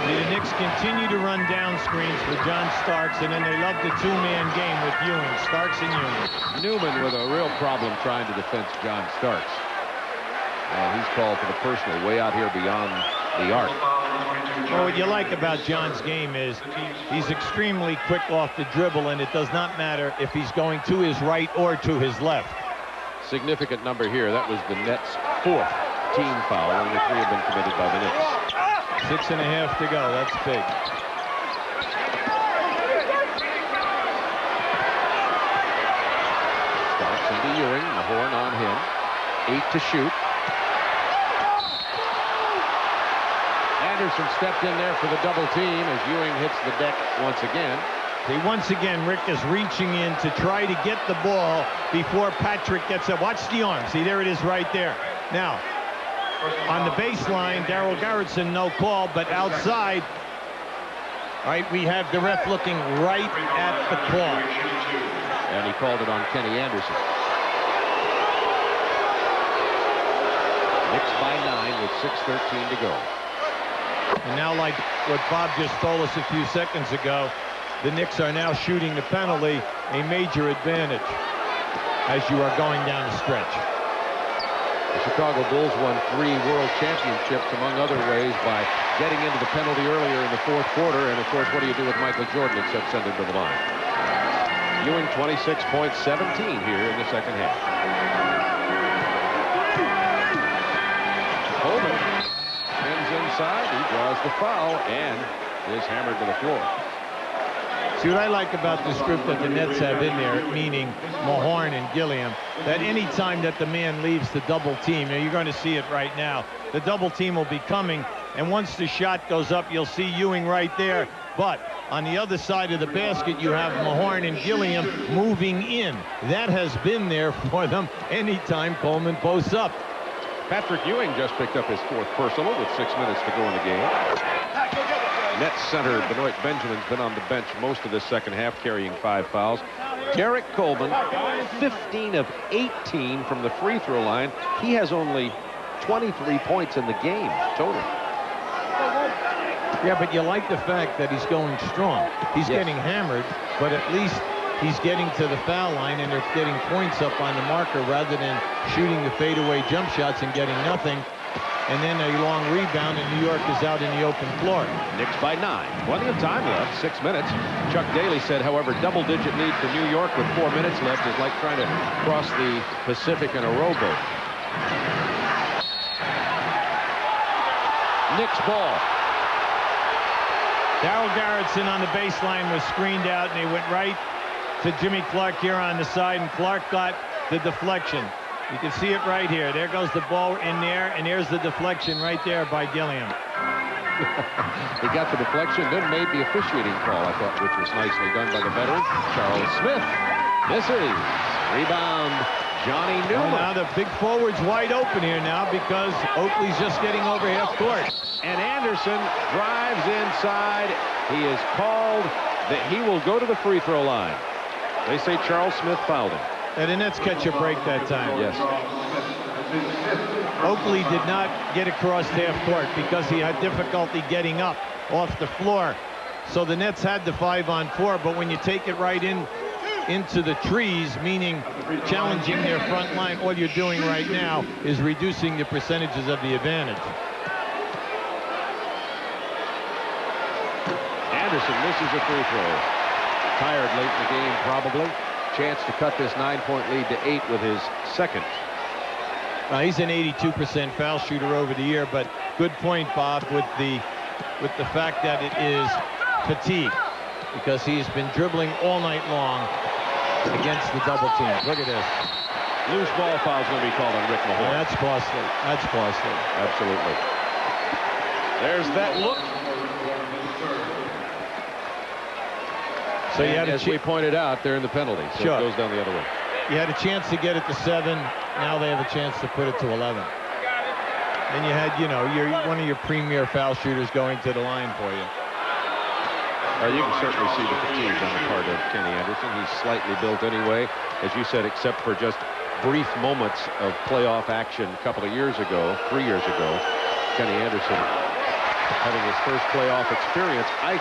The Knicks continue to run down screens for John Starks, and then they love the 2-man game with Ewing, Starks and Ewing. Newman with a real problem trying to defend John Starks. He's called for the personal way out here beyond the arc. Well, what you like about John's game is he's extremely quick off the dribble, and it does not matter if he's going to his right or to his left. Significant number here. That was the Nets' 4th team foul. Only 3 have been committed by the Knicks. 6.5 to go. That's big. Starks into Ewing. Mahorn on him. 8 to shoot. Anderson stepped in there for the double team as Ewing hits the deck once again. See, once again, Rick is reaching in to try to get the ball before Patrick gets up. Watch the arm. See, there it is right there. Now, on the baseline, Darryl Garrettson, no call, but outside, all right, we have the ref looking right at the call. And he called it on Kenny Anderson. Knicks by 9 with 6:13 to go. And now, like what Bob just told us a few seconds ago, the Knicks are now shooting the penalty, a major advantage as you are going down the stretch. The Chicago Bulls won 3 world championships, among other ways, by getting into the penalty earlier in the 4th quarter. And, of course, what do you do with Michael Jordan except send him to the line? Ewing 26 points, 17 here in the second half. Coleman spins inside. He draws the foul and is hammered to the floor. See, what I like about this group that the Nets have in there, meaning Mahorn and Gilliam, that any time that the man leaves the double team, and you're going to see it right now, the double team will be coming, and once the shot goes up, you'll see Ewing right there. But on the other side of the basket, you have Mahorn and Gilliam moving in. That has been there for them anytime Coleman posts up. Patrick Ewing just picked up his 4th personal with 6 minutes to go in the game. Nets center Benoit Benjamin's been on the bench most of this second half, carrying 5 fouls. Derek Coleman, 15 of 18 from the free throw line. He has only 23 points in the game total. Yeah, but you like the fact that he's going strong. He's getting hammered, but at least he's getting to the foul line and they're getting points up on the marker rather than shooting the fadeaway jump shots and getting nothing. And then a long rebound, and New York is out in the open floor. Knicks by 9. Plenty of time left, 6 minutes. Chuck Daly said, however, double-digit lead for New York with 4 minutes left is like trying to cross the Pacific in a rowboat. Knicks ball. Darryl Garrettson on the baseline was screened out, and he went right to Jimmy Clark here on the side, and Clark got the deflection. You can see it right here. There goes the ball in there, and there's the deflection right there by Gilliam. He got the deflection, then made the officiating call, I thought, which was nicely done by the veteran, Charles Smith. Misses. Rebound, Johnny Newman. Now the big forward's wide open here now because Oakley's just getting over half court. And Anderson drives inside. He is called that he will go to the free throw line. They say Charles Smith fouled him. And the Nets catch a break that time. Yes. Oakley did not get across half court because he had difficulty getting up off the floor. So the Nets had the 5-on-4, but when you take it right into the trees, meaning challenging their front line, all you're doing right now is reducing the percentages of the advantage. Anderson misses a free throw. Tired late in the game, probably. Chance to cut this 9-point lead to 8 with his second. He's an 82% foul shooter over the year, but good point, Bob, with the fact that it is fatigue, because he's been dribbling all night long against the double team. Look at this. Loose ball foul is going to be called on Rick Mahorn. That's costly. That's costly. Absolutely. There's that look. So you had, as we pointed out, they're in the penalty, so sure, it goes down the other way. You had a chance to get it to 7. Now they have a chance to put it to 11. And you had, you know, one of your premier foul shooters going to the line for you. You can certainly see the fatigue on the part of Kenny Anderson. He's slightly built anyway, as you said, except for just brief moments of playoff action a couple of years ago, 3 years ago. Kenny Anderson having his first playoff experience. I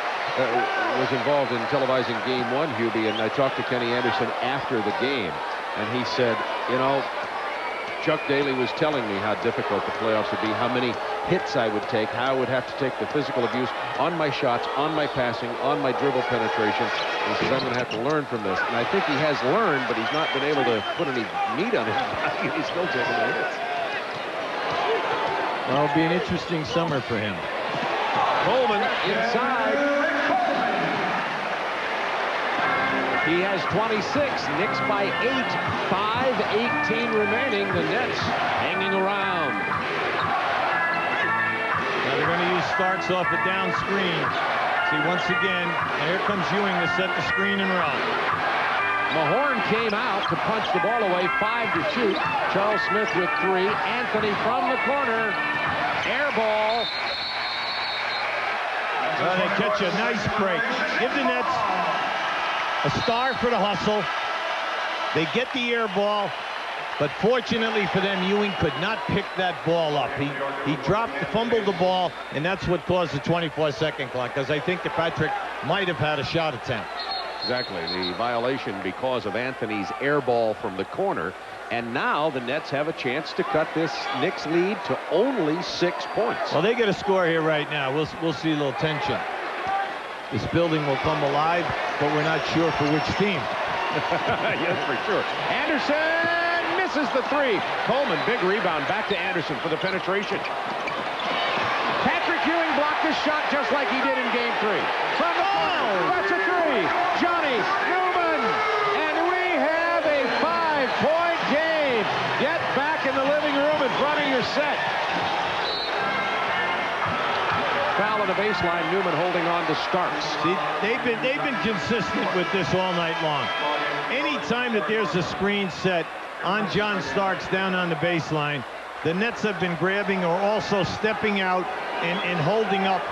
was involved in televising Game 1, Hubie, and I talked to Kenny Anderson after the game, and he said, you know, Chuck Daly was telling me how difficult the playoffs would be, how many hits I would take, how I would have to take the physical abuse on my shots, on my passing, on my dribble penetration. He says, I'm going to have to learn from this. And I think he has learned, but he's not been able to put any meat on his body. He's still taking the hits. Well, it'll be an interesting summer for him. Coleman inside. He has 26. Knicks by 8. 5:18 remaining. The Nets hanging around. Now they're going to use Starks off a down screen. See, once again, and here comes Ewing to set the screen and run. Mahorn came out to punch the ball away, 5 to shoot. Charles Smith with 3. Anthony from the corner. Air ball. Well, they catch a nice break. Give the Nets a star for the hustle. They get the air ball, but fortunately for them, Ewing could not pick that ball up. He fumbled the ball, and that's what caused the 24-second clock, because I think that Patrick might have had a shot attempt. Exactly, the violation because of Anthony's air ball from the corner. And now the Nets have a chance to cut this Knicks lead to only 6 points. Well, they get a score here right now. We'll see a little tension. This building will come alive, but we're not sure for which team. Yes, for sure. Anderson misses the 3. Coleman, big rebound, back to Anderson for the penetration. Patrick Ewing blocked his shot just like he did in Game 3. From the corner, that's a 3. Johnny Newman, and we have a 5-point game. Get back in the living room in front of your set. Foul on the baseline. Newman holding on to Starks. See, they've been consistent with this all night long. Anytime that there's a screen set on John Starks down on the baseline, the Nets have been grabbing or also stepping out and holding up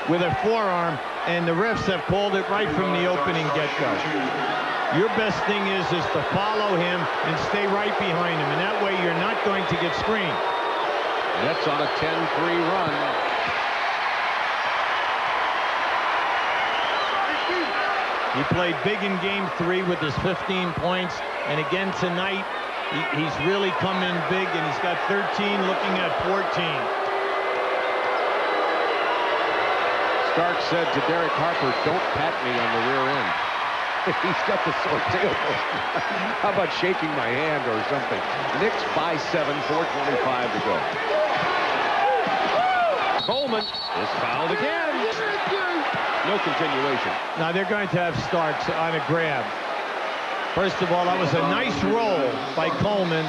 with a forearm, and the refs have called it right from the opening get-go. Your best thing is to follow him and stay right behind him, and that way you're not going to get screened. Nets on a 10-3 run. He played big in Game 3 with his 15 points, and again tonight, he's really come in big, and he's got 13 looking at 14. Starks said to Derek Harper, "Don't pat me on the rear end." He's got the sore tailbone. How about shaking my hand or something? Knicks by 7, 4:25 to go. Coleman is fouled again. No continuation. Now they're going to have Starks on a grab. First of all, that was a nice roll by Coleman.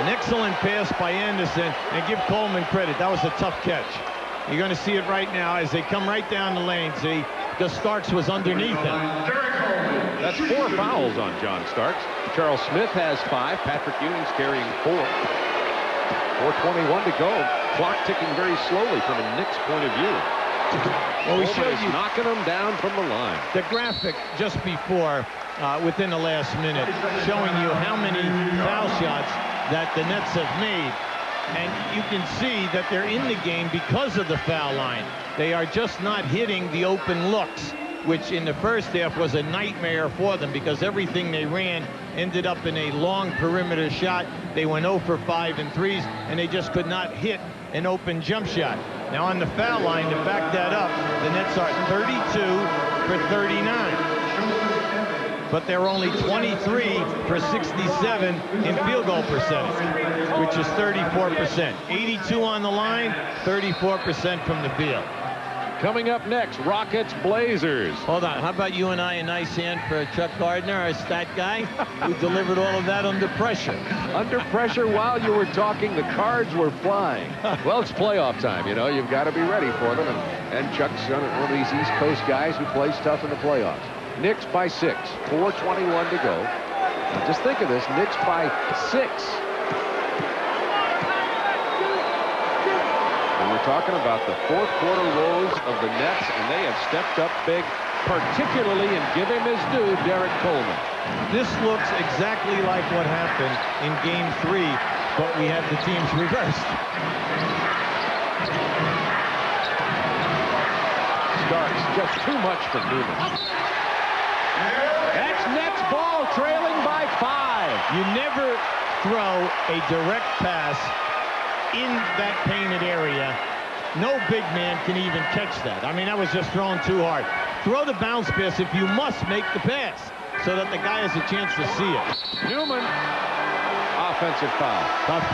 An excellent pass by Anderson, and give Coleman credit. That was a tough catch. You're going to see it right now as they come right down the lane. See, because Starks was underneath him. That's 4 fouls on John Starks. Charles Smith has 5. Patrick Ewing's carrying 4. 4:21 to go. Clock ticking very slowly from a Knicks point of view. Well, we showed you knocking them down from the line. The graphic just before, within the last minute, showing you how many foul shots that the Nets have made. And you can see that they're in the game because of the foul line. They are just not hitting the open looks, which in the first half was a nightmare for them because everything they ran ended up in a long perimeter shot. They went 0 for 5 in threes, and they just could not hit an open jump shot. Now on the foul line, to back that up, the Nets are 32 for 39. But they're only 23 for 67 in field goal percentage, which is 34%. 82 on the line, 34% from the field. Coming up next, Rockets Blazers. Hold on, how about you and I a nice hand for Chuck Gardner, our stat guy, who delivered all of that under pressure. Under pressure while you were talking, the cards were flying. Well, it's playoff time, you know. You've got to be ready for them. And Chuck's one of these East Coast guys who plays tough in the playoffs. Knicks by 6, 4:21 to go. Now just think of this, Knicks by 6. And we're talking about the fourth quarter woes of the Nets, and they have stepped up big, particularly, and give him his due, Derek Coleman. This looks exactly like what happened in Game 3, but we have the teams reversed. Starks, just too much for Newman. That's Nets ball, trailing by 5. You never throw a direct pass in that painted area. No big man can even catch that. I mean, that was just thrown too hard. Throw the bounce pass if you must make the pass so that the guy has a chance to see it. Newman, offensive foul. Tough.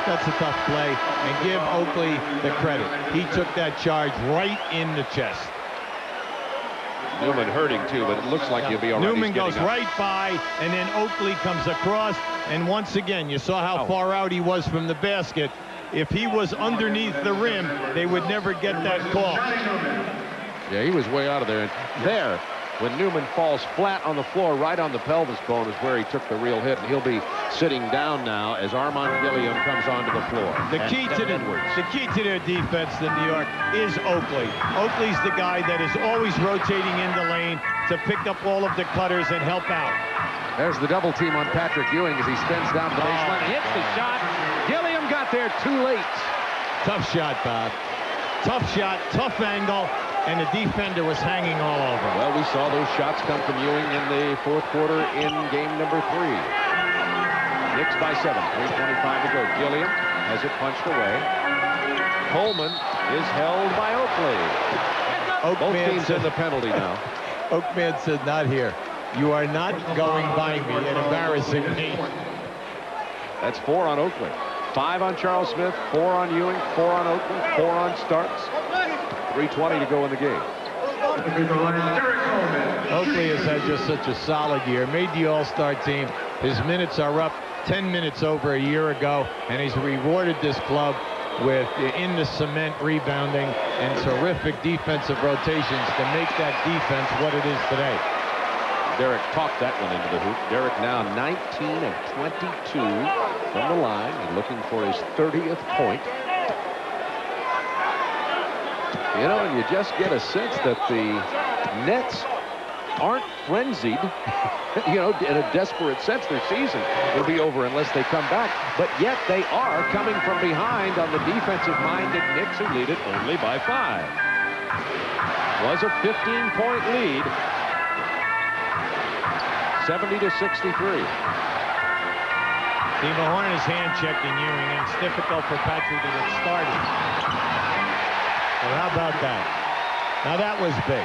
That's a tough play. And give Oakley the credit. He took that charge right in the chest. Newman hurting too, but it looks like he'll be all right. Newman goes right by, and then Oakley comes across, and once again, you saw how far out he was from the basket. If he was underneath the rim, they would never get that call. Yeah, he was way out of there. And there, when Newman falls flat on the floor, right on the pelvis bone, is where he took the real hit. And he'll be sitting down now as Armand Gilliam comes onto the floor. The key to their defense in New York is Oakley. Oakley's the guy that is always rotating in the lane to pick up all of the cutters and help out. There's the double team on Patrick Ewing as he spins down to the baseline. Hits the shot. Gilliam got there too late. Tough shot, Bob. Tough shot, tough angle, and the defender was hanging all over. Well, we saw those shots come from Ewing in the fourth quarter in game number 3. Knicks by 7, 3:25 to go. Gilliam has it punched away. Coleman is held by Oakley. Both teams in the penalty now. Oakman said, not here. You are not going by me and embarrassing me. That's 4 on Oakley. 5 on Charles Smith, 4 on Ewing, 4 on Oakley, 4 on Starks. 3:20 to go in the game. Oakley has had just such a solid year. Made the All-Star team. His minutes are up 10 minutes over a year ago, and he's rewarded this club with in the cement rebounding and terrific defensive rotations to make that defense what it is today. Derek talked that one into the hoop. Derek now 19 of 22 from the line. He's looking for his 30th point. You know, and you just get a sense that the Nets aren't frenzied, you know, in a desperate sense. Their season will be over unless they come back. But yet they are coming from behind on the defensive-minded Knicks, who lead it only by 5. Was a 15-point lead. 70 to 63. Steve Mahorn is hand-checking Ewing, and it's difficult for Patrick to get started. Well, how about that? Now that was big,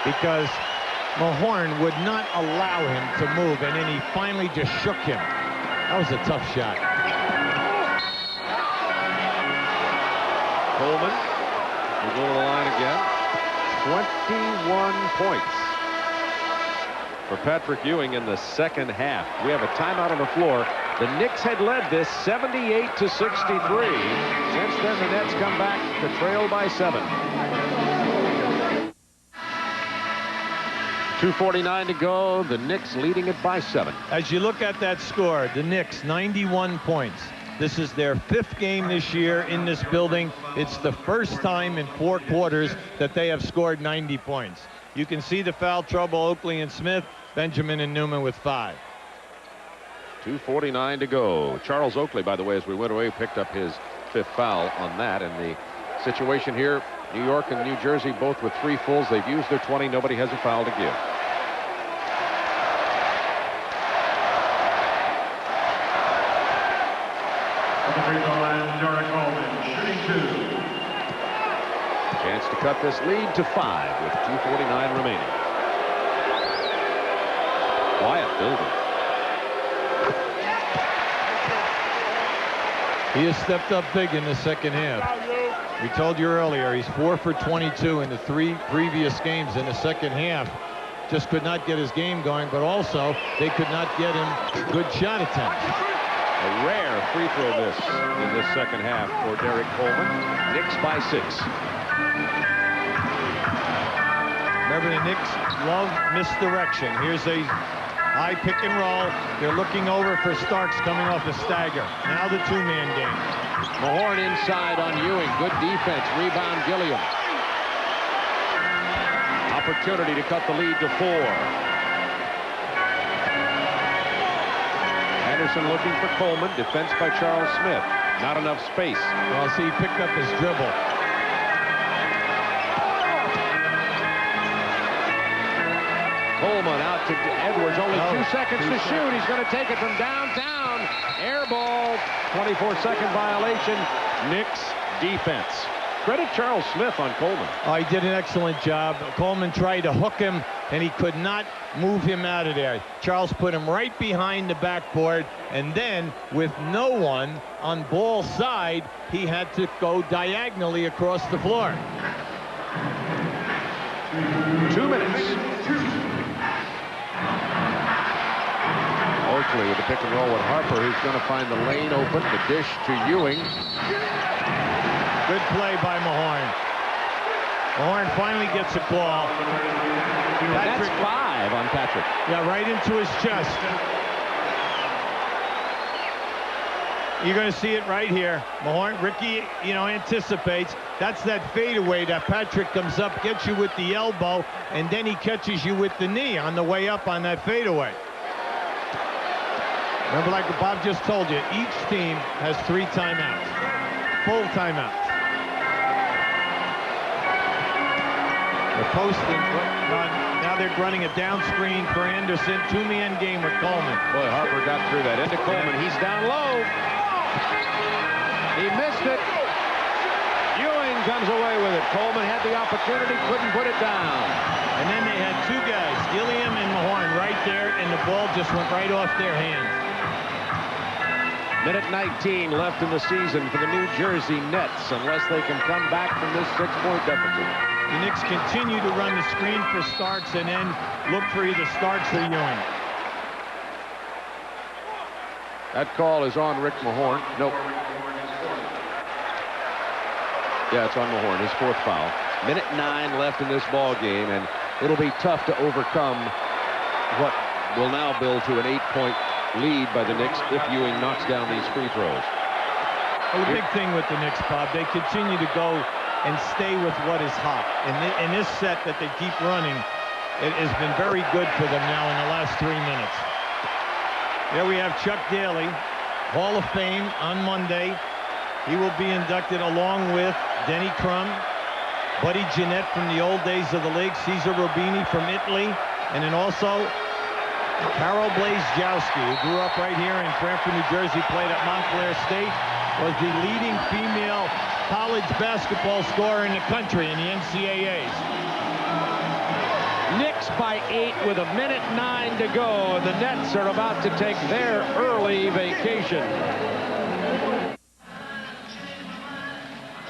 because Mahorn would not allow him to move, and then he finally just shook him. That was a tough shot. Coleman will go to the line again. 21 points for Patrick Ewing in the second half. We have a timeout on the floor. The Knicks had led this 78 to 63. Since then, the Nets come back to trail by 7. 2:49 to go. The Knicks leading it by 7. As you look at that score, the Knicks 91 points. This is their 5th game this year in this building. It's the first time in 4 quarters that they have scored 90 points. You can see the foul trouble. Oakley and Smith, Benjamin and Newman with 5. 2:49 to go. Charles Oakley, by the way, as we went away, picked up his 5th foul on that. And the situation here, New York and New Jersey both with 3 fulls. They've used their 20. Nobody has a foul to give. Chance to cut this lead to 5 with 2:49 remaining. Quiet building. He has stepped up big in the second half. We told you earlier, he's 4 for 22 in the 3 previous games in the second half. Just could not get his game going, but also they could not get him good shot attempts. A rare free throw miss in this second half for Derek Coleman. Knicks by 6. Remember, the Knicks love misdirection. Here's a high pick and roll. They're looking over for Starks coming off a stagger. Now the 2-man game. Mahorn inside on Ewing. Good defense. Rebound Gilliam. Opportunity to cut the lead to 4. Anderson looking for Coleman. Defense by Charles Smith. Not enough space. Well, see, he picked up his dribble. Coleman out to Edwards. Only 2 seconds to shoot. He's going to take it from downtown. Air ball. 24-second violation. Knicks defense. Credit Charles Smith on Coleman. Oh, he did an excellent job. Coleman tried to hook him, and he could not move him out of there. Charles put him right behind the backboard, and then with no one on ball side, he had to go diagonally across the floor. 2 minutes. Oakley with the pick and roll with Harper, who's going to find the lane open. The dish to Ewing. Good play by Mahorn. Mahorn finally gets a call. That's 5 on Patrick. Yeah, right into his chest. You're going to see it right here. Mahorn, Ricky, anticipates. That's that fadeaway that Patrick comes up, gets you with the elbow, and then he catches you with the knee on the way up on that fadeaway. Remember, like Bob just told you, each team has 3 timeouts. Full timeouts. They're posting. Now they're running a down screen for Anderson. 2-man game with Coleman. Boy, Harper got through that. Into Coleman. He's down low. He missed it. Ewing comes away with it. Coleman had the opportunity, couldn't put it down. And then they had 2 guys, Gilliam and Mahorn, right there, and the ball just went right off their hands. Minute 19 left in the season for the New Jersey Nets, unless they can come back from this 6-point deficit. The Knicks continue to run the screen for Starks and then look for either Starks or Ewing. That call is on Rick Mahorn. Nope. Yeah, it's on Mahorn, his 4th foul. Minute 9 left in this ball game, and it'll be tough to overcome what will now build to an 8-point lead by the Knicks if Ewing knocks down these free throws. Well, the big thing with the Knicks, Bob, they continue to go and stay with what is hot. And this set that they keep running, it has been very good for them now in the last 3 minutes. There we have Chuck Daly, Hall of Fame on Monday. He will be inducted along with Denny Crum, Buddy Jeanette from the old days of the league, Cesar Robini from Italy, and then also Carol Blazejowski, who grew up right here in Cranford, New Jersey, played at Montclair State, was the leading female college basketball scorer in the country in the NCAAs. Knicks by 8 with 1:09 to go. The Nets are about to take their early vacation.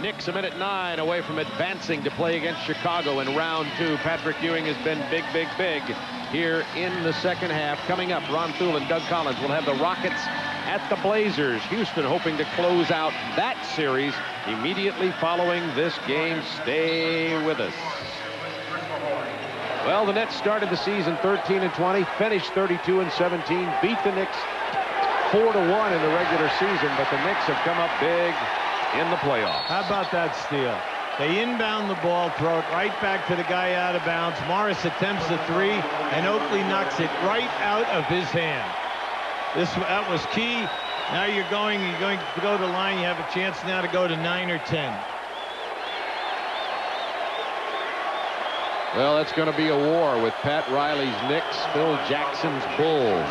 Knicks 1:09 away from advancing to play against Chicago in round 2. Patrick Ewing has been big, big, big here in the second half. Coming up, Ron Thulin, Doug Collins will have the Rockets at the Blazers. Houston hoping to close out that series immediately following this game. Stay with us. Well, the Nets started the season 13-20, finished 32-17, beat the Knicks 4-1 in the regular season, but the Knicks have come up big in the playoffs. How about that steal? They inbound the ball, throw it right back to the guy out of bounds. Morris attempts the 3, and Oakley knocks it right out of his hand. That was key. Now you're going to go to the line. You have a chance now to go to 9 or 10. Well, that's going to be a war with Pat Riley's Knicks, Phil Jackson's Bulls.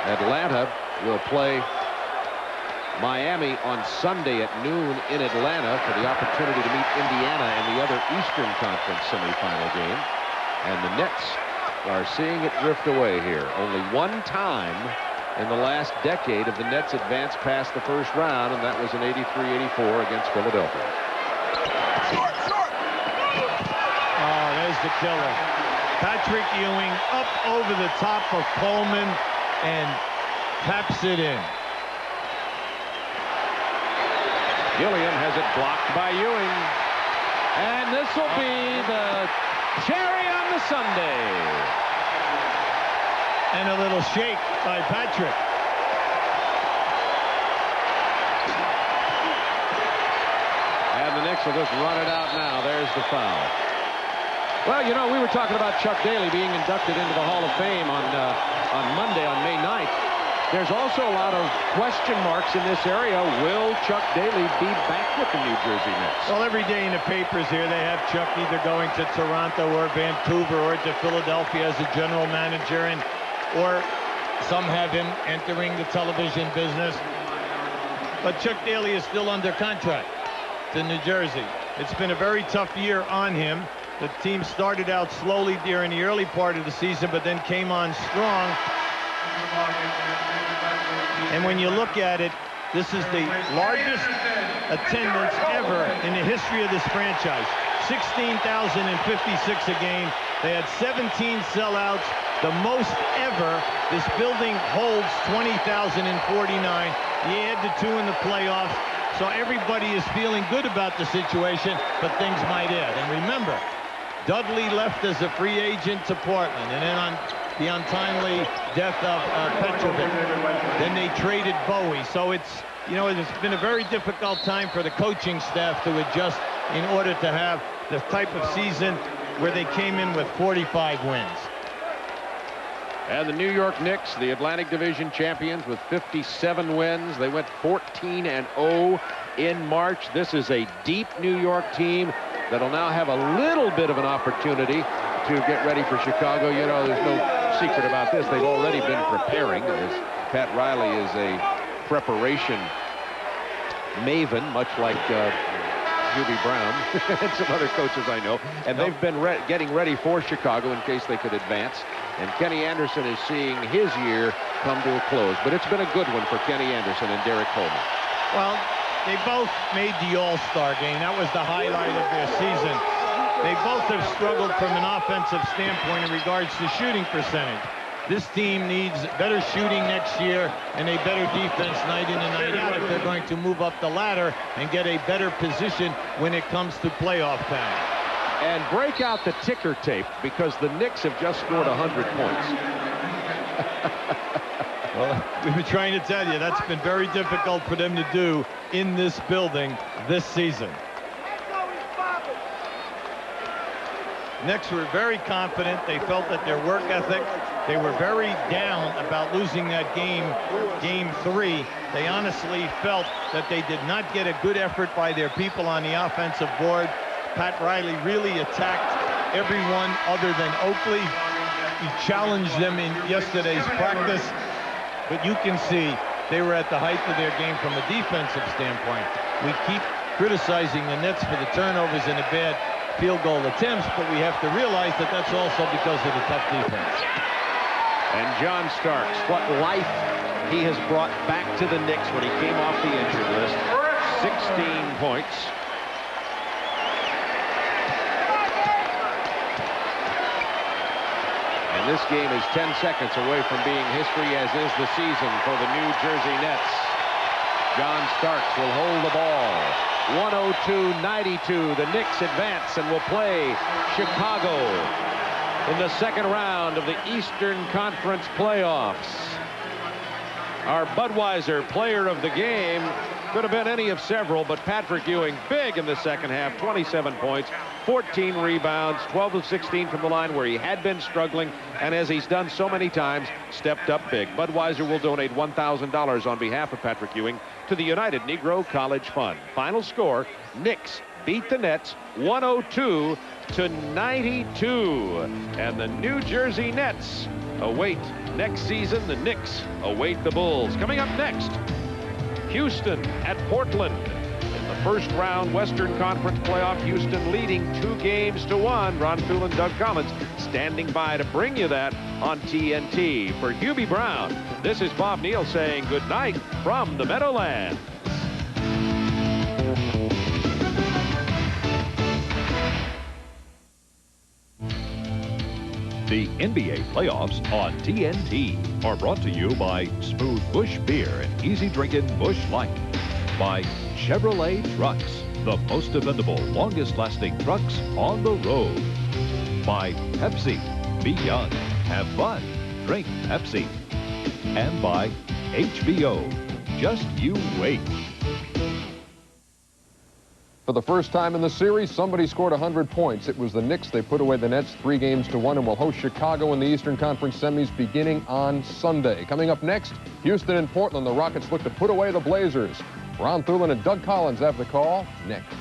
Atlanta will play Miami on Sunday at noon in Atlanta for the opportunity to meet Indiana in the other Eastern Conference semifinal game. And the Nets are seeing it drift away here. Only one time in the last decade have the Nets advanced past the first round, and that was in 83-84 against Philadelphia. Oh, there's the killer. Patrick Ewing up over the top of Coleman and taps it in. Gilliam has it blocked by Ewing. And this will be the cherry on the sundae. And a little shake by Patrick. And the Knicks will just run it out now. There's the foul. Well, you know, we were talking about Chuck Daly being inducted into the Hall of Fame on Monday, on May 9th. There's also a lot of question marks in this area. Will Chuck Daly be back with the New Jersey Knicks? Well, every day in the papers here, they have Chuck either going to Toronto or Vancouver or to Philadelphia as a general manager, or some have him entering the television business. But Chuck Daly is still under contract to New Jersey. It's been a very tough year on him. The team started out slowly during the early part of the season, but then came on strong. And when you look at it, this is the largest attendance ever in the history of this franchise. 16,056 a game. They had 17 sellouts The most ever. This building holds 20,049. You add the 2 in the playoffs. So everybody is feeling good about the situation, but things might add. And remember, Dudley left as a free agent to Portland, and then on the untimely death of Petrovic. Then they traded Bowie. So it's, you know, it's been a very difficult time for the coaching staff to adjust in order to have the type of season where they came in with 45 wins. And the New York Knicks, the Atlantic Division champions with 57 wins. They went 14-0 in March. This is a deep New York team that'll now have a little bit of an opportunity to get ready for Chicago. You know, there's no secret about this. They've already been preparing, as Pat Riley is a preparation maven, much like Hubie Brown and some other coaches I know. And they've been getting ready for Chicago in case they could advance. And Kenny Anderson is seeing his year come to a close. But it's been a good one for Kenny Anderson and Derek Coleman. Well, they both made the All-Star game. That was the highlight of their season. They both have struggled from an offensive standpoint in regards to shooting percentage. This team needs better shooting next year and a better defense night in and night out if they're going to move up the ladder and get a better position when it comes to playoff time. And break out the ticker tape, because the Knicks have just scored 100 points. Well, we've been trying to tell you that's been very difficult for them to do in this building this season. Knicks were very confident. They felt that their work ethic, they were very down about losing that game 3. They honestly felt that they did not get a good effort by their people on the offensive board. Pat Riley really attacked everyone other than Oakley. He challenged them in yesterday's practice, but you can see they were at the height of their game from a defensive standpoint. We keep criticizing the Nets for the turnovers and the bad field goal attempts, but we have to realize that that's also because of the tough defense. And John Starks, what life he has brought back to the Knicks when he came off the injured list. 16 points. And this game is 10 seconds away from being history, as is the season for the New Jersey Nets. John Starks will hold the ball. 102-92. The Knicks advance and will play Chicago in the second round of the Eastern Conference playoffs. Our Budweiser player of the game could have been any of several, but Patrick Ewing, big in the second half, 27 points, 14 rebounds, 12 of 16 from the line where he had been struggling, and as he's done so many times, stepped up big. Budweiser will donate $1,000 on behalf of Patrick Ewing to the United Negro College Fund. Final score, Knicks beat the Nets 102-92. And the New Jersey Nets await next season. The Knicks await the Bulls. Coming up next, Houston at Portland. In the first round Western Conference playoff, Houston leading 2-1. Ron Thule and Doug Collins standing by to bring you that on TNT. For Hubie Brown, this is Bob Neal saying good night from the Meadowlands. The NBA playoffs on TNT are brought to you by Smooth Busch Beer and easy drinking Busch Light. By Chevrolet Trucks, the most dependable, longest lasting trucks on the road. By Pepsi, be young, have fun, drink Pepsi. And by HBO, just you wait. For the first time in the series, somebody scored 100 points. It was the Knicks. They put away the Nets 3-1 and will host Chicago in the Eastern Conference semis beginning on Sunday. Coming up next, Houston and Portland. The Rockets look to put away the Blazers. Ron Thulin and Doug Collins have the call next.